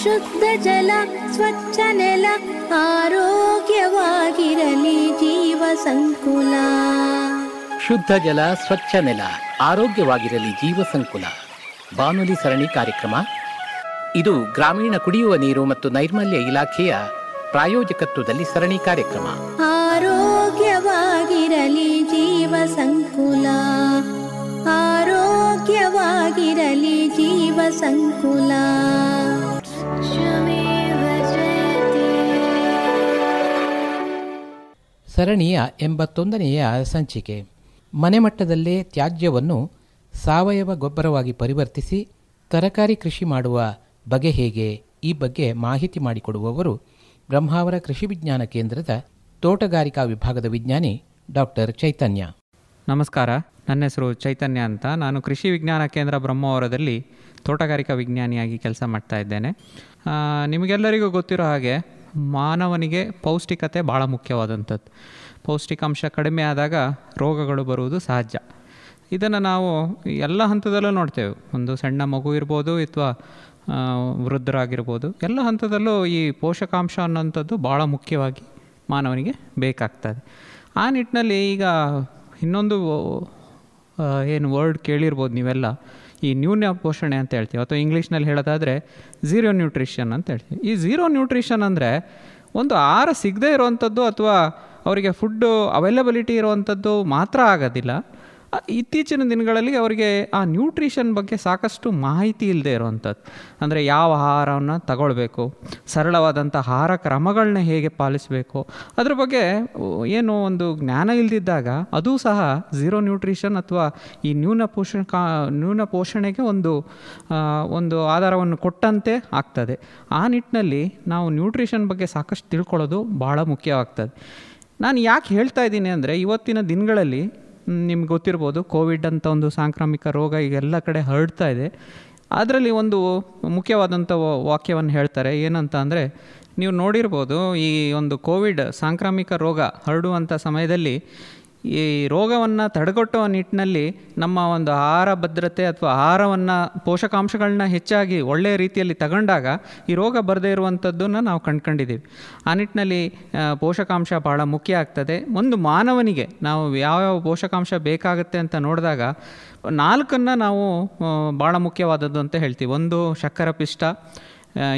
ಶುದ್ಧ ಜಲ ಸ್ವಚ್ಛ ನೆಲ ಆರೋಗ್ಯವಾಗಿರಲಿ ಜೀವ ಸಂಕುಲ. ಶುದ್ಧ ಜಲ ಸ್ವಚ್ಛ ನೆಲ ಆರೋಗ್ಯವಾಗಿರಲಿ ಜೀವ ಸಂಕುಲ ಬಾನುಲಿ ಸರಣಿ ಕಾರ್ಯಕ್ರಮ. ಇದು ಗ್ರಾಮೀಣ ಕುಡಿಯುವ ನೀರು ಮತ್ತು ನೈರ್ಮಲ್ಯ ಇಲಾಖೆಯ ಪ್ರಾಯೋಜಕತ್ವದಲ್ಲಿ ಸರಣಿ ಕಾರ್ಯಕ್ರಮ. ಆರೋಗ್ಯವಾಗಿರಲಿ ಜೀವ ಸಂಕುಲ, ಆರೋಗ್ಯವಾಗಿರಲಿ ಜೀವ ಸಂಕುಲ. ಸರಣಿಯ 81ನೆಯ ಸಂಚಿಕೆ. ಮನೆಮಟ್ಟದಲ್ಲೇ ತ್ಯಾಜ್ಯವನ್ನು ಸಾವಯವ ಗೊಬ್ಬರವಾಗಿ ಪರಿವರ್ತಿಸಿ ತರಕಾರಿ ಕೃಷಿ ಮಾಡುವ ಬಗೆ ಹೇಗೆ, ಈ ಬಗ್ಗೆ ಮಾಹಿತಿ ಮಾಡಿಕೊಡುವವರು ಬ್ರಹ್ಮಾವರ ಕೃಷಿ ವಿಜ್ಞಾನ ಕೇಂದ್ರದ ತೋಟಗಾರಿಕಾ ವಿಭಾಗದ ವಿಜ್ಞಾನಿ ಡಾಕ್ಟರ್ ಚೈತನ್ಯ. ನಮಸ್ಕಾರ, ನನ್ನ ಹೆಸರು ಚೈತನ್ಯ ಅಂತ. ನಾನು ಕೃಷಿ ವಿಜ್ಞಾನ ಕೇಂದ್ರ ಬ್ರಹ್ಮಾವರದಲ್ಲಿ ತೋಟಗಾರಿಕಾ ವಿಜ್ಞಾನಿಯಾಗಿ ಕೆಲಸ ಮಾಡ್ತಾ ಇದ್ದೇನೆ. ನಿಮಗೆಲ್ಲರಿಗೂ ಗೊತ್ತಿರೋ ಹಾಗೆ ಮಾನವನಿಗೆ ಪೌಷ್ಟಿಕತೆ ಭಾಳ ಮುಖ್ಯವಾದಂಥದ್ದು. ಪೌಷ್ಟಿಕಾಂಶ ಕಡಿಮೆ ಆದಾಗ ರೋಗಗಳು ಬರುವುದು ಸಹಜ. ಇದನ್ನು ನಾವು ಎಲ್ಲ ಹಂತದಲ್ಲೂ ನೋಡ್ತೇವೆ. ಒಂದು ಸಣ್ಣ ಮಗು ಇರ್ಬೋದು ಅಥವಾ ವೃದ್ಧರಾಗಿರ್ಬೋದು, ಎಲ್ಲ ಹಂತದಲ್ಲೂ ಈ ಪೋಷಕಾಂಶ ಅನ್ನೋಂಥದ್ದು ಭಾಳ ಮುಖ್ಯವಾಗಿ ಮಾನವನಿಗೆ ಬೇಕಾಗ್ತದೆ. ಆ ನಿಟ್ಟಿನಲ್ಲಿ ಈಗ ಇನ್ನೊಂದು ಏನು ವರ್ಡ್ ಕೇಳಿರ್ಬೋದು ನೀವೆಲ್ಲ, ಈ ನ್ಯೂನ ಪೋಷಣೆ ಅಂತ ಹೇಳ್ತೀವಿ, ಅಥವಾ ಇಂಗ್ಲೀಷ್ನಲ್ಲಿ ಹೇಳೋದಾದರೆ ಝೀರೋ ನ್ಯೂಟ್ರಿಷನ್ ಅಂತ ಹೇಳ್ತೀವಿ. ಈ ಝೀರೋ ನ್ಯೂಟ್ರಿಷನ್ ಅಂದರೆ ಒಂದು ಆಹಾರ ಸಿಗದೇ ಇರೋವಂಥದ್ದು ಅಥವಾ ಅವರಿಗೆ ಫುಡ್ಡು ಅವೈಲಬಿಲಿಟಿ ಇರುವಂಥದ್ದು ಮಾತ್ರ ಆಗೋದಿಲ್ಲ. ಇತ್ತೀಚಿನ ದಿನಗಳಲ್ಲಿ ಅವರಿಗೆ ಆ ನ್ಯೂಟ್ರಿಷನ್ ಬಗ್ಗೆ ಸಾಕಷ್ಟು ಮಾಹಿತಿ ಇಲ್ಲದೆ ಇರುವಂಥದ್ದು. ಅಂದರೆ ಯಾವ ಆಹಾರವನ್ನು ತಗೊಳ್ಬೇಕು, ಸರಳವಾದಂಥ ಆಹಾರ ಕ್ರಮಗಳನ್ನ ಹೇಗೆ ಪಾಲಿಸಬೇಕು, ಅದ್ರ ಬಗ್ಗೆ ಏನು ಒಂದು ಜ್ಞಾನ ಇಲ್ಲದಿದ್ದಾಗ ಅದು ಸಹ ಝೀರೋ ನ್ಯೂಟ್ರಿಷನ್ ಅಥವಾ ಈ ನ್ಯೂನ ಪೋಷಣೆಗೆ ಒಂದು ಆಧಾರವನ್ನು ಕೊಟ್ಟಂತೆ ಆಗ್ತದೆ. ಆ ನಿಟ್ಟಿನಲ್ಲಿ ನಾವು ನ್ಯೂಟ್ರಿಷನ್ ಬಗ್ಗೆ ಸಾಕಷ್ಟು ತಿಳ್ಕೊಳ್ಳೋದು ಭಾಳ ಮುಖ್ಯವಾಗ್ತದೆ. ನಾನು ಯಾಕೆ ಹೇಳ್ತಾ ಇದ್ದೀನಿ ಅಂದರೆ, ಇವತ್ತಿನ ದಿನಗಳಲ್ಲಿ ನಿಮ್ಗೆ ಗೊತ್ತಿರ್ಬೋದು, ಕೋವಿಡ್ ಅಂತ ಒಂದು ಸಾಂಕ್ರಾಮಿಕ ರೋಗ ಈಗ ಎಲ್ಲ ಕಡೆ ಹರಡ್ತಾ ಇದೆ. ಅದರಲ್ಲಿ ಒಂದು ಮುಖ್ಯವಾದಂಥ ವಾಕ್ಯವನ್ನು ಹೇಳ್ತಾರೆ. ಏನಂತ ಅಂದರೆ, ನೀವು ನೋಡಿರ್ಬೋದು, ಈ ಒಂದು ಕೋವಿಡ್ ಸಾಂಕ್ರಾಮಿಕ ರೋಗ ಹರಡುವಂಥ ಸಮಯದಲ್ಲಿ ಈ ರೋಗವನ್ನು ತಡೆಗಟ್ಟುವ ನಿಟ್ಟಿನಲ್ಲಿ ನಮ್ಮ ಒಂದು ಆಹಾರ ಭದ್ರತೆ ಅಥವಾ ಆಹಾರವನ್ನು ಪೋಷಕಾಂಶಗಳನ್ನ ಹೆಚ್ಚಾಗಿ ಒಳ್ಳೆಯ ರೀತಿಯಲ್ಲಿ ತಗೊಂಡಾಗ ಈ ರೋಗ ಬರದೇ ಇರುವಂಥದ್ದನ್ನು ನಾವು ಕಂಡುಕೊಂಡಿದ್ದೀವಿ. ಆ ನಿಟ್ಟಿನಲ್ಲಿ ಪೋಷಕಾಂಶ ಭಾಳ ಮುಖ್ಯ ಆಗ್ತದೆ. ಒಂದು ಮಾನವನಿಗೆ ನಾವು ಯಾವ್ಯಾವ ಪೋಷಕಾಂಶ ಬೇಕಾಗುತ್ತೆ ಅಂತ ನೋಡಿದಾಗ 4 ನಾವು ಭಾಳ ಮುಖ್ಯವಾದದ್ದು ಅಂತ ಹೇಳ್ತೀವಿ. ಒಂದು ಶರ್ಕರ ಪಿಷ್ಟ,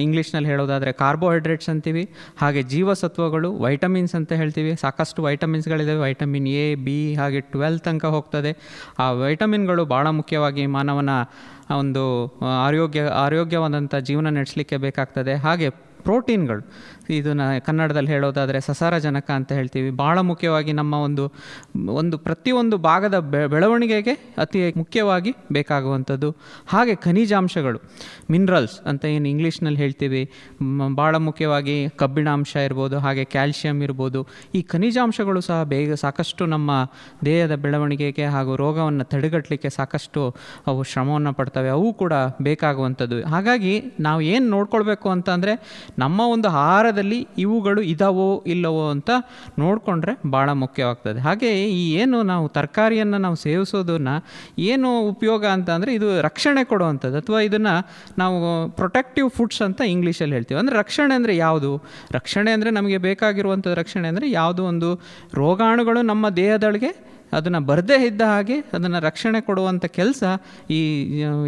ಇಂಗ್ಲೀಷ್ನಲ್ಲಿ ಹೇಳೋದಾದರೆ ಕಾರ್ಬೋಹೈಡ್ರೇಟ್ಸ್ ಅಂತೀವಿ. ಹಾಗೆ ಜೀವಸತ್ವಗಳು, ವೈಟಮಿನ್ಸ್ ಅಂತ ಹೇಳ್ತೀವಿ. ಸಾಕಷ್ಟು ವೈಟಮಿನ್ಸ್ಗಳಿದ್ದಾವೆ. ವೈಟಮಿನ್ ಎ, ಬಿ, ಹಾಗೆ 12 ತನಕ ಹೋಗ್ತದೆ. ಆ ವೈಟಮಿನ್ಗಳು ಭಾಳ ಮುಖ್ಯವಾಗಿ ಮಾನವನ ಒಂದು ಆರೋಗ್ಯವಾದಂಥ ಜೀವನ ನಡೆಸಲಿಕ್ಕೆ ಬೇಕಾಗ್ತದೆ. ಹಾಗೆ ಪ್ರೋಟೀನ್ಗಳು, ಇದನ್ನು ಕನ್ನಡದಲ್ಲಿ ಹೇಳೋದಾದರೆ ಸಸಾರಜನಕ ಅಂತ ಹೇಳ್ತೀವಿ. ಭಾಳ ಮುಖ್ಯವಾಗಿ ನಮ್ಮ ಒಂದು ಪ್ರತಿಯೊಂದು ಭಾಗದ ಬೆಳವಣಿಗೆಗೆ ಅತಿ ಮುಖ್ಯವಾಗಿ ಬೇಕಾಗುವಂಥದ್ದು. ಹಾಗೆ ಖನಿಜಾಂಶಗಳು, ಮಿನರಲ್ಸ್ ಅಂತ ಏನು ಇಂಗ್ಲೀಷ್ನಲ್ಲಿ ಹೇಳ್ತೀವಿ, ಭಾಳ ಮುಖ್ಯವಾಗಿ ಕಬ್ಬಿಣಾಂಶ ಇರ್ಬೋದು, ಹಾಗೆ ಕ್ಯಾಲ್ಶಿಯಂ ಇರ್ಬೋದು. ಈ ಖನಿಜಾಂಶಗಳು ಸಹ ಸಾಕಷ್ಟು ನಮ್ಮ ದೇಹದ ಬೆಳವಣಿಗೆಗೆ ಹಾಗೂ ರೋಗವನ್ನು ತಡೆಗಟ್ಟಲಿಕ್ಕೆ ಸಾಕಷ್ಟು ಅವು ಶ್ರಮವನ್ನು ಪಡ್ತವೆ. ಅವು ಕೂಡ ಬೇಕಾಗುವಂಥದ್ದು. ಹಾಗಾಗಿ ನಾವು ಏನು ನೋಡ್ಕೊಳ್ಬೇಕು ಅಂತ ಅಂದರೆ, ನಮ್ಮ ಒಂದು ಆಹಾರದಲ್ಲಿ ಇವುಗಳು ಇದಾವೋ ಇಲ್ಲವೋ ಅಂತ ನೋಡಿಕೊಂಡ್ರೆ ಭಾಳ ಮುಖ್ಯವಾಗ್ತದೆ. ಹಾಗೆ ಈ ಏನು ನಾವು ತರಕಾರಿಯನ್ನು ನಾವು ಸೇವಿಸೋದನ್ನು ಏನು ಉಪಯೋಗ ಅಂತ ಅಂದರೆ, ಇದು ರಕ್ಷಣೆ ಕೊಡುವಂಥದ್ದು, ಅಥವಾ ಇದನ್ನು ನಾವು ಪ್ರೊಟೆಕ್ಟಿವ್ ಫುಡ್ಸ್ ಅಂತ ಇಂಗ್ಲೀಷಲ್ಲಿ ಹೇಳ್ತೀವಿ. ಅಂದರೆ ರಕ್ಷಣೆ ಅಂದರೆ ಯಾವುದು? ರಕ್ಷಣೆ ಅಂದರೆ ನಮಗೆ ಬೇಕಾಗಿರುವಂಥದ್ದು ರಕ್ಷಣೆ ಅಂದರೆ ಯಾವುದೋ ಒಂದು ರೋಗಾಣುಗಳು ನಮ್ಮ ದೇಹದೊಳಗೆ ಅದನ್ನು ಬರದೇ ಇದ್ದ ಹಾಗೆ ಅದನ್ನು ರಕ್ಷಣೆ ಕೊಡುವಂಥ ಕೆಲಸ ಈ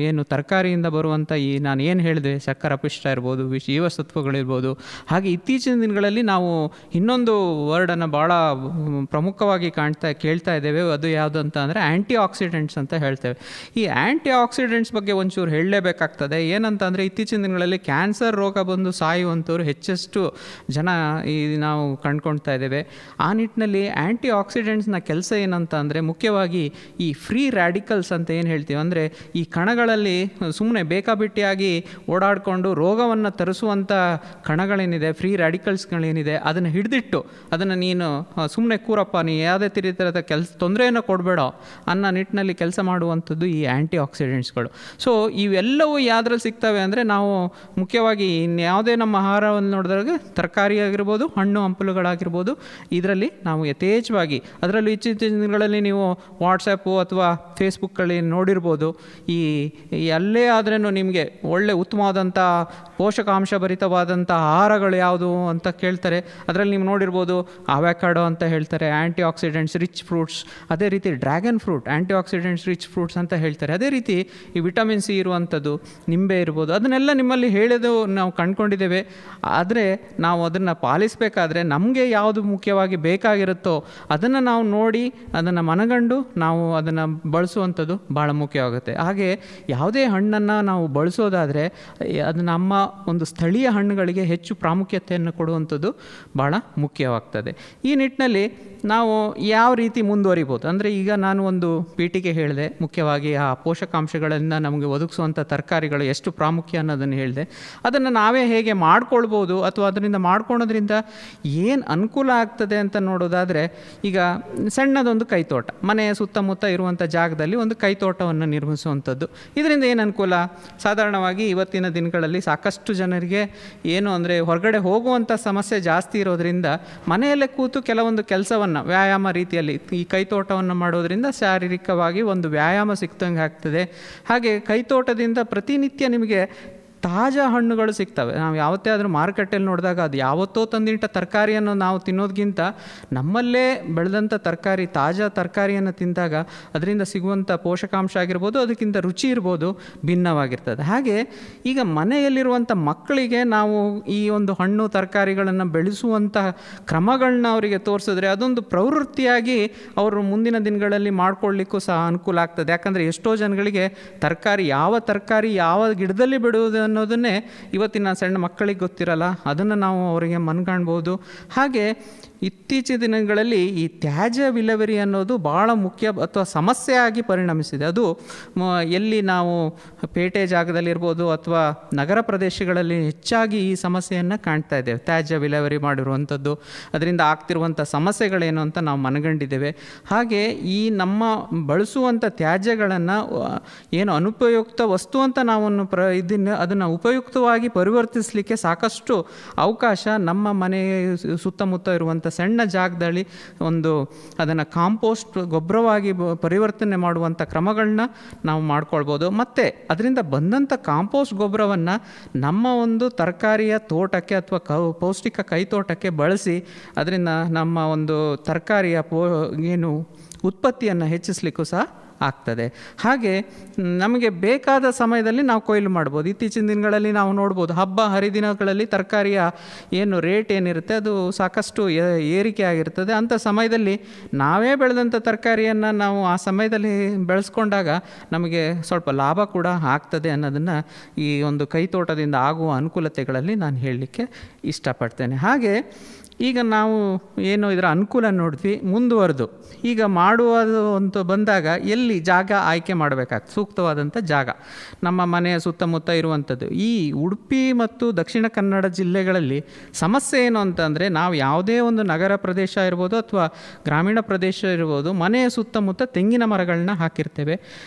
ಏನು ತರಕಾರಿಯಿಂದ ಬರುವಂಥ ಈ ನಾನು ಏನು ಹೇಳಿದೆ, ಶರ್ಕರ ಪಿಷ್ಟ ಇರ್ಬೋದು, ಜೀವಸತ್ವಗಳಿರ್ಬೋದು. ಹಾಗೆ ಇತ್ತೀಚಿನ ದಿನಗಳಲ್ಲಿ ನಾವು ಇನ್ನೊಂದು ವರ್ಡನ್ನು ಭಾಳ ಪ್ರಮುಖವಾಗಿ ಕೇಳ್ತಾ ಇದ್ದೇವೆ. ಅದು ಯಾವುದು ಅಂತ ಅಂದರೆ ಆ್ಯಂಟಿ ಆಕ್ಸಿಡೆಂಟ್ಸ್ ಅಂತ ಹೇಳ್ತೇವೆ. ಈ ಆ್ಯಂಟಿ ಆಕ್ಸಿಡೆಂಟ್ಸ್ ಬಗ್ಗೆ ಒಂಚೂರು ಹೇಳಲೇಬೇಕಾಗ್ತದೆ. ಏನಂತ ಅಂದರೆ, ಇತ್ತೀಚಿನ ದಿನಗಳಲ್ಲಿ ಕ್ಯಾನ್ಸರ್ ರೋಗ ಬಂದು ಸಾಯುವಂಥವ್ರು ಹೆಚ್ಚೆಷ್ಟು ಜನ ನಾವು ಕಂಡುಕೊಳ್ತಾ ಇದ್ದೇವೆ. ಆ ನಿಟ್ಟಿನಲ್ಲಿ ಆ್ಯಂಟಿ ಆಕ್ಸಿಡೆಂಟ್ಸ್ನ ಕೆಲಸ ಏನಂತ ಅಂದರೆ, ಮುಖ್ಯವಾಗಿ ಈ ಫ್ರೀ ರ್ಯಾಡಿಕಲ್ಸ್ ಅಂತ ಏನು ಹೇಳ್ತೀವಿ, ಅಂದರೆ ಈ ಕಣಗಳಲ್ಲಿ ಸುಮ್ಮನೆ ಬೇಕಾಬಿಟ್ಟಿಯಾಗಿ ಓಡಾಡಿಕೊಂಡು ರೋಗವನ್ನು ತರಿಸುವಂಥ ಕಣಗಳೇನಿದೆ, ಫ್ರೀ ರ್ಯಾಡಿಕಲ್ಸ್ಗಳೇನಿದೆ, ಅದನ್ನು ಹಿಡಿದಿಟ್ಟು ಅದನ್ನು ನೀನು ಸುಮ್ಮನೆ ಕೂರಪ್ಪ, ನೀ ಯಾವುದೇ ಥರದ ತೊಂದರೆಯನ್ನು ಕೊಡಬೇಡ ಅನ್ನೋ ನಿಟ್ಟಿನಲ್ಲಿ ಕೆಲಸ ಮಾಡುವಂಥದ್ದು ಈ ಆ್ಯಂಟಿ ಆಕ್ಸಿಡೆಂಟ್ಸ್ಗಳು. ಸೊ ಇವೆಲ್ಲವೂ ಯಾವುದ್ರಲ್ಲಿ ಸಿಗ್ತವೆ ಅಂದರೆ, ನಾವು ಮುಖ್ಯವಾಗಿ ಇನ್ಯಾವುದೇ ನಮ್ಮ ಆಹಾರವನ್ನು ನೋಡಿದಾಗ ತರಕಾರಿ ಆಗಿರ್ಬೋದು, ಹಣ್ಣು ಹಂಪಲುಗಳಾಗಿರ್ಬೋದು, ಇದರಲ್ಲಿ ನಾವು ಯಥೇಚ್ಛವಾಗಿ, ಅದರಲ್ಲೂ ಇತ್ತೀಚಿನ ದಿನಗಳಲ್ಲಿ ದಿನಗಳಲ್ಲಿ ನೀವು ವಾಟ್ಸಪ್ಪು ಅಥವಾ ಫೇಸ್ಬುಕ್ಕಲ್ಲಿ ನೋಡಿರ್ಬೋದು. ಈ ಎಲ್ಲೇ ಆದ್ರೂ ನಿಮಗೆ ಒಳ್ಳೆ ಉತ್ತಮವಾದಂಥ ಪೋಷಕಾಂಶಭರಿತವಾದಂಥ ಆಹಾರಗಳು ಯಾವುದು ಅಂತ ಕೇಳ್ತಾರೆ. ಅದರಲ್ಲಿ ನೀವು ನೋಡಿರ್ಬೋದು ಅವಕಾಡೋ ಅಂತ ಹೇಳ್ತಾರೆ, ಆ್ಯಂಟಿ ಆಕ್ಸಿಡೆಂಟ್ಸ್ ರಿಚ್ ಫ್ರೂಟ್ಸ್. ಅದೇ ರೀತಿ ಡ್ರ್ಯಾಗನ್ ಫ್ರೂಟ್ ಆ್ಯಂಟಿ ಆಕ್ಸಿಡೆಂಟ್ಸ್ ರಿಚ್ ಫ್ರೂಟ್ಸ್ ಅಂತ ಹೇಳ್ತಾರೆ. ಅದೇ ರೀತಿ ಈ ವಿಟಮಿನ್ ಸಿ ಇರುವಂಥದ್ದು ನಿಂಬೆ ಇರ್ಬೋದು. ಅದನ್ನೆಲ್ಲ ನಿಮ್ಮಲ್ಲಿ ಹೇಳೋದು ನಾವು ಕಂಡುಕೊಂಡಿದ್ದೇವೆ. ಆದರೆ ನಾವು ಅದನ್ನು ಪಾಲಿಸಬೇಕಾದ್ರೆ ನಮಗೆ ಯಾವುದು ಮುಖ್ಯವಾಗಿ ಬೇಕಾಗಿರುತ್ತೋ ಅದನ್ನು ನಾವು ನೋಡಿ ಅದನ್ನು ಮನಗಂಡು ನಾವು ಅದನ್ನು ಬಳಸುವಂಥದ್ದು ಭಾಳ ಮುಖ್ಯವಾಗುತ್ತೆ. ಹಾಗೆ ಯಾವುದೇ ಹಣ್ಣನ್ನು ನಾವು ಬಳಸೋದಾದರೆ ಅದು ನಮ್ಮ ಒಂದು ಸ್ಥಳೀಯ ಹಣ್ಣುಗಳಿಗೆ ಹೆಚ್ಚು ಪ್ರಾಮುಖ್ಯತೆಯನ್ನು ಕೊಡುವಂಥದ್ದು ಭಾಳ ಮುಖ್ಯವಾಗ್ತದೆ. ಈ ನಿಟ್ಟಿನಲ್ಲಿ ನಾವು ಯಾವ ರೀತಿ ಮುಂದುವರಿಬೋದು ಅಂದರೆ, ಈಗ ನಾನು ಒಂದು ಪೀಠಿಗೆ ಹೇಳಿದೆ, ಮುಖ್ಯವಾಗಿ ಆ ಪೋಷಕಾಂಶಗಳನ್ನು ನಮಗೆ ಒದಗಿಸುವಂಥ ತರಕಾರಿಗಳು ಎಷ್ಟು ಪ್ರಾಮುಖ್ಯ ಅನ್ನೋದನ್ನು ಹೇಳಿದೆ. ಅದನ್ನು ನಾವೇ ಹೇಗೆ ಮಾಡ್ಕೊಳ್ಬೋದು ಅಥವಾ ಅದರಿಂದ ಮಾಡ್ಕೊಳೋದ್ರಿಂದ ಏನು ಅನುಕೂಲ ಆಗ್ತದೆ ಅಂತ ನೋಡೋದಾದರೆ, ಈಗ ಸಣ್ಣದೊಂದು ಕೈತೋಟ, ಮನೆಯ ಸುತ್ತಮುತ್ತ ಇರುವಂಥ ಜಾಗದಲ್ಲಿ ಒಂದು ಕೈತೋಟವನ್ನು ನಿರ್ಮಿಸುವಂಥದ್ದು. ಇದರಿಂದ ಏನು ಅನುಕೂಲ? ಸಾಧಾರಣವಾಗಿ ಇವತ್ತಿನ ದಿನಗಳಲ್ಲಿ ಸಾಕಷ್ಟು ಜನರಿಗೆ ಏನು ಅಂದರೆ ಹೊರಗಡೆ ಹೋಗುವಂಥ ಸಮಸ್ಯೆ ಜಾಸ್ತಿ ಇರೋದರಿಂದ ಮನೆಯಲ್ಲೇ ಕೂತು ಕೆಲವೊಂದು ಕೆಲಸವನ್ನು ವ್ಯಾಯಾಮ ರೀತಿಯಲ್ಲಿ ಈ ಕೈತೋಟವನ್ನು ಮಾಡೋದ್ರಿಂದ ಶಾರೀರಿಕವಾಗಿ ಒಂದು ವ್ಯಾಯಾಮ ಸಿಕ್ತಂಗೆ ಆಗ್ತದೆ. ಹಾಗೆ ಕೈತೋಟದಿಂದ ಪ್ರತಿನಿತ್ಯ ನಿಮಗೆ ತಾಜಾ ಹಣ್ಣುಗಳು ಸಿಗ್ತವೆ. ನಾವು ಯಾವತ್ತೇ ಆದರೂ ಮಾರುಕಟ್ಟೆಯಲ್ಲಿ ನೋಡಿದಾಗ ಅದು ಯಾವತ್ತೋ ತಂದಿಟ್ಟ ತರಕಾರಿಯನ್ನು ನಾವು ತಿನ್ನೋದಕ್ಕಿಂತ ನಮ್ಮಲ್ಲೇ ಬೆಳೆದಂಥ ತರಕಾರಿ, ತಾಜಾ ತರಕಾರಿಯನ್ನು ತಿಂದಾಗ ಅದರಿಂದ ಸಿಗುವಂಥ ಪೋಷಕಾಂಶ ಆಗಿರ್ಬೋದು, ಅದಕ್ಕಿಂತ ರುಚಿ ಇರ್ಬೋದು, ಭಿನ್ನವಾಗಿರ್ತದೆ. ಹಾಗೆ ಈಗ ಮನೆಯಲ್ಲಿರುವಂಥ ಮಕ್ಕಳಿಗೆ ನಾವು ಈ ಒಂದು ಹಣ್ಣು ತರಕಾರಿಗಳನ್ನು ಬೆಳೆಸುವಂಥ ಕ್ರಮಗಳನ್ನ ಅವರಿಗೆ ತೋರಿಸಿದ್ರೆ ಅದೊಂದು ಪ್ರವೃತ್ತಿಯಾಗಿ ಅವರು ಮುಂದಿನ ದಿನಗಳಲ್ಲಿ ಮಾಡ್ಕೊಳ್ಳಿಕ್ಕೂ ಸಹ ಅನುಕೂಲ ಆಗ್ತದೆ. ಯಾಕಂದರೆ ಎಷ್ಟೋ ಜನಗಳಿಗೆ ಯಾವ ತರಕಾರಿ ಯಾವ ಗಿಡದಲ್ಲಿ ಬಿಡುವುದು ಅನ್ನೋದನ್ನೇ ಇವತ್ತಿನ ಸಣ್ಣ ಮಕ್ಕಳಿಗೆ ಗೊತ್ತಿರಲ್ಲ. ಅದನ್ನು ನಾವು ಅವರಿಗೆ ಮನಗಾಣ್ಬೋದು. ಹಾಗೆ ಇತ್ತೀಚಿನ ದಿನಗಳಲ್ಲಿ ಈ ತ್ಯಾಜ್ಯ ವಿಲೇವಾರಿ ಅನ್ನೋದು ಭಾಳ ಮುಖ್ಯ ಅಥವಾ ಸಮಸ್ಯೆ ಆಗಿ ಪರಿಣಮಿಸಿದೆ. ಅದು ಎಲ್ಲಿ ನಾವು ಪೇಟೆ ಜಾಗದಲ್ಲಿರ್ಬೋದು ಅಥವಾ ನಗರ ಪ್ರದೇಶಗಳಲ್ಲಿ ಹೆಚ್ಚಾಗಿ ಈ ಸಮಸ್ಯೆಯನ್ನು ಕಾಣ್ತಾ ಇದ್ದೇವೆ. ತ್ಯಾಜ್ಯ ವಿಲೇವಾರಿ ಮಾಡಿರುವಂಥದ್ದು, ಅದರಿಂದ ಆಗ್ತಿರುವಂಥ ಸಮಸ್ಯೆಗಳೇನು ಅಂತ ನಾವು ಮನಗಂಡಿದ್ದೇವೆ. ಹಾಗೆ ಈ ನಮ್ಮ ಬಳಸುವಂಥ ತ್ಯಾಜ್ಯಗಳನ್ನು ಏನು ಅನುಪಯುಕ್ತ ವಸ್ತು ಅಂತ ನಾವು ಅದನ್ನು ಉಪಯುಕ್ತವಾಗಿ ಪರಿವರ್ತಿಸಲಿಕ್ಕೆ ಸಾಕಷ್ಟು ಅವಕಾಶ ನಮ್ಮ ಮನೆ ಸುತ್ತಮುತ್ತ ಇರುವಂಥ ಸಣ್ಣ ಜಾಗದಲ್ಲಿ ಅದನ್ನು ಕಾಂಪೋಸ್ಟ್ ಗೊಬ್ಬರವಾಗಿ ಪರಿವರ್ತನೆ ಮಾಡುವಂಥ ಕ್ರಮಗಳನ್ನ ನಾವು ಮಾಡ್ಕೊಳ್ಬೋದು. ಮತ್ತು ಅದರಿಂದ ಬಂದಂಥ ಕಾಂಪೋಸ್ಟ್ ಗೊಬ್ಬರವನ್ನು ನಮ್ಮ ಒಂದು ತರಕಾರಿಯ ತೋಟಕ್ಕೆ ಅಥವಾ ಪೌಷ್ಟಿಕ ಕೈತೋಟಕ್ಕೆ ಬಳಸಿ ಅದರಿಂದ ನಮ್ಮ ಒಂದು ತರಕಾರಿಯ ಉತ್ಪತ್ತಿಯನ್ನು ಹೆಚ್ಚಿಸಲಿಕ್ಕೂ ಸಹ ಆಗ್ತದೆ. ಹಾಗೆ ನಮಗೆ ಬೇಕಾದ ಸಮಯದಲ್ಲಿ ನಾವು ಕೊಯ್ಲು ಮಾಡ್ಬೋದು. ಇತ್ತೀಚಿನ ದಿನಗಳಲ್ಲಿ ನಾವು ನೋಡ್ಬೋದು, ಹಬ್ಬ ಹರಿದಿನಗಳಲ್ಲಿ ತರಕಾರಿಯ ರೇಟ್ ಏನಿರುತ್ತೆ ಅದು ಸಾಕಷ್ಟು ಏರಿಕೆ ಆಗಿರ್ತದೆ. ಅಂಥ ಸಮಯದಲ್ಲಿ ನಾವೇ ಬೆಳೆದಂಥ ತರಕಾರಿಯನ್ನು ನಾವು ಆ ಸಮಯದಲ್ಲಿ ಬೆಳೆಸ್ಕೊಂಡಾಗ ನಮಗೆ ಸ್ವಲ್ಪ ಲಾಭ ಕೂಡ ಆಗ್ತದೆ ಅನ್ನೋದನ್ನು ಈ ಒಂದು ಕೈತೋಟದಿಂದ ಆಗುವ ಅನುಕೂಲತೆಗಳಲ್ಲಿ ನಾನು ಹೇಳಲಿಕ್ಕೆ ಇಷ್ಟಪಡ್ತೇನೆ. ಹಾಗೆ ಈಗ ನಾವು ಇದರ ಅನುಕೂಲ ನೋಡಿದ್ವಿ. ಮುಂದುವರೆದು ಈಗ ಮಾಡುವುದು ಅಂತ ಬಂದಾಗ ಎಲ್ಲಿ ಜಾಗ ಆಯ್ಕೆ ಮಾಡಬೇಕಾಗ್ತದೆ, ಸೂಕ್ತವಾದಂಥ ಜಾಗ ನಮ್ಮ ಮನೆಯ ಸುತ್ತಮುತ್ತ ಇರುವಂಥದ್ದು. ಈ ಉಡುಪಿ ಮತ್ತು ದಕ್ಷಿಣ ಕನ್ನಡ ಜಿಲ್ಲೆಗಳಲ್ಲಿ ಸಮಸ್ಯೆ ಏನು ಅಂತಂದರೆ, ನಾವು ಯಾವುದೇ ಒಂದು ನಗರ ಪ್ರದೇಶ ಇರ್ಬೋದು ಅಥವಾ ಗ್ರಾಮೀಣ ಪ್ರದೇಶ ಇರ್ಬೋದು, ಮನೆಯ ಸುತ್ತಮುತ್ತ ತೆಂಗಿನ ಮರಗಳನ್ನ ಹಾಕಿರ್ತೇವೆ.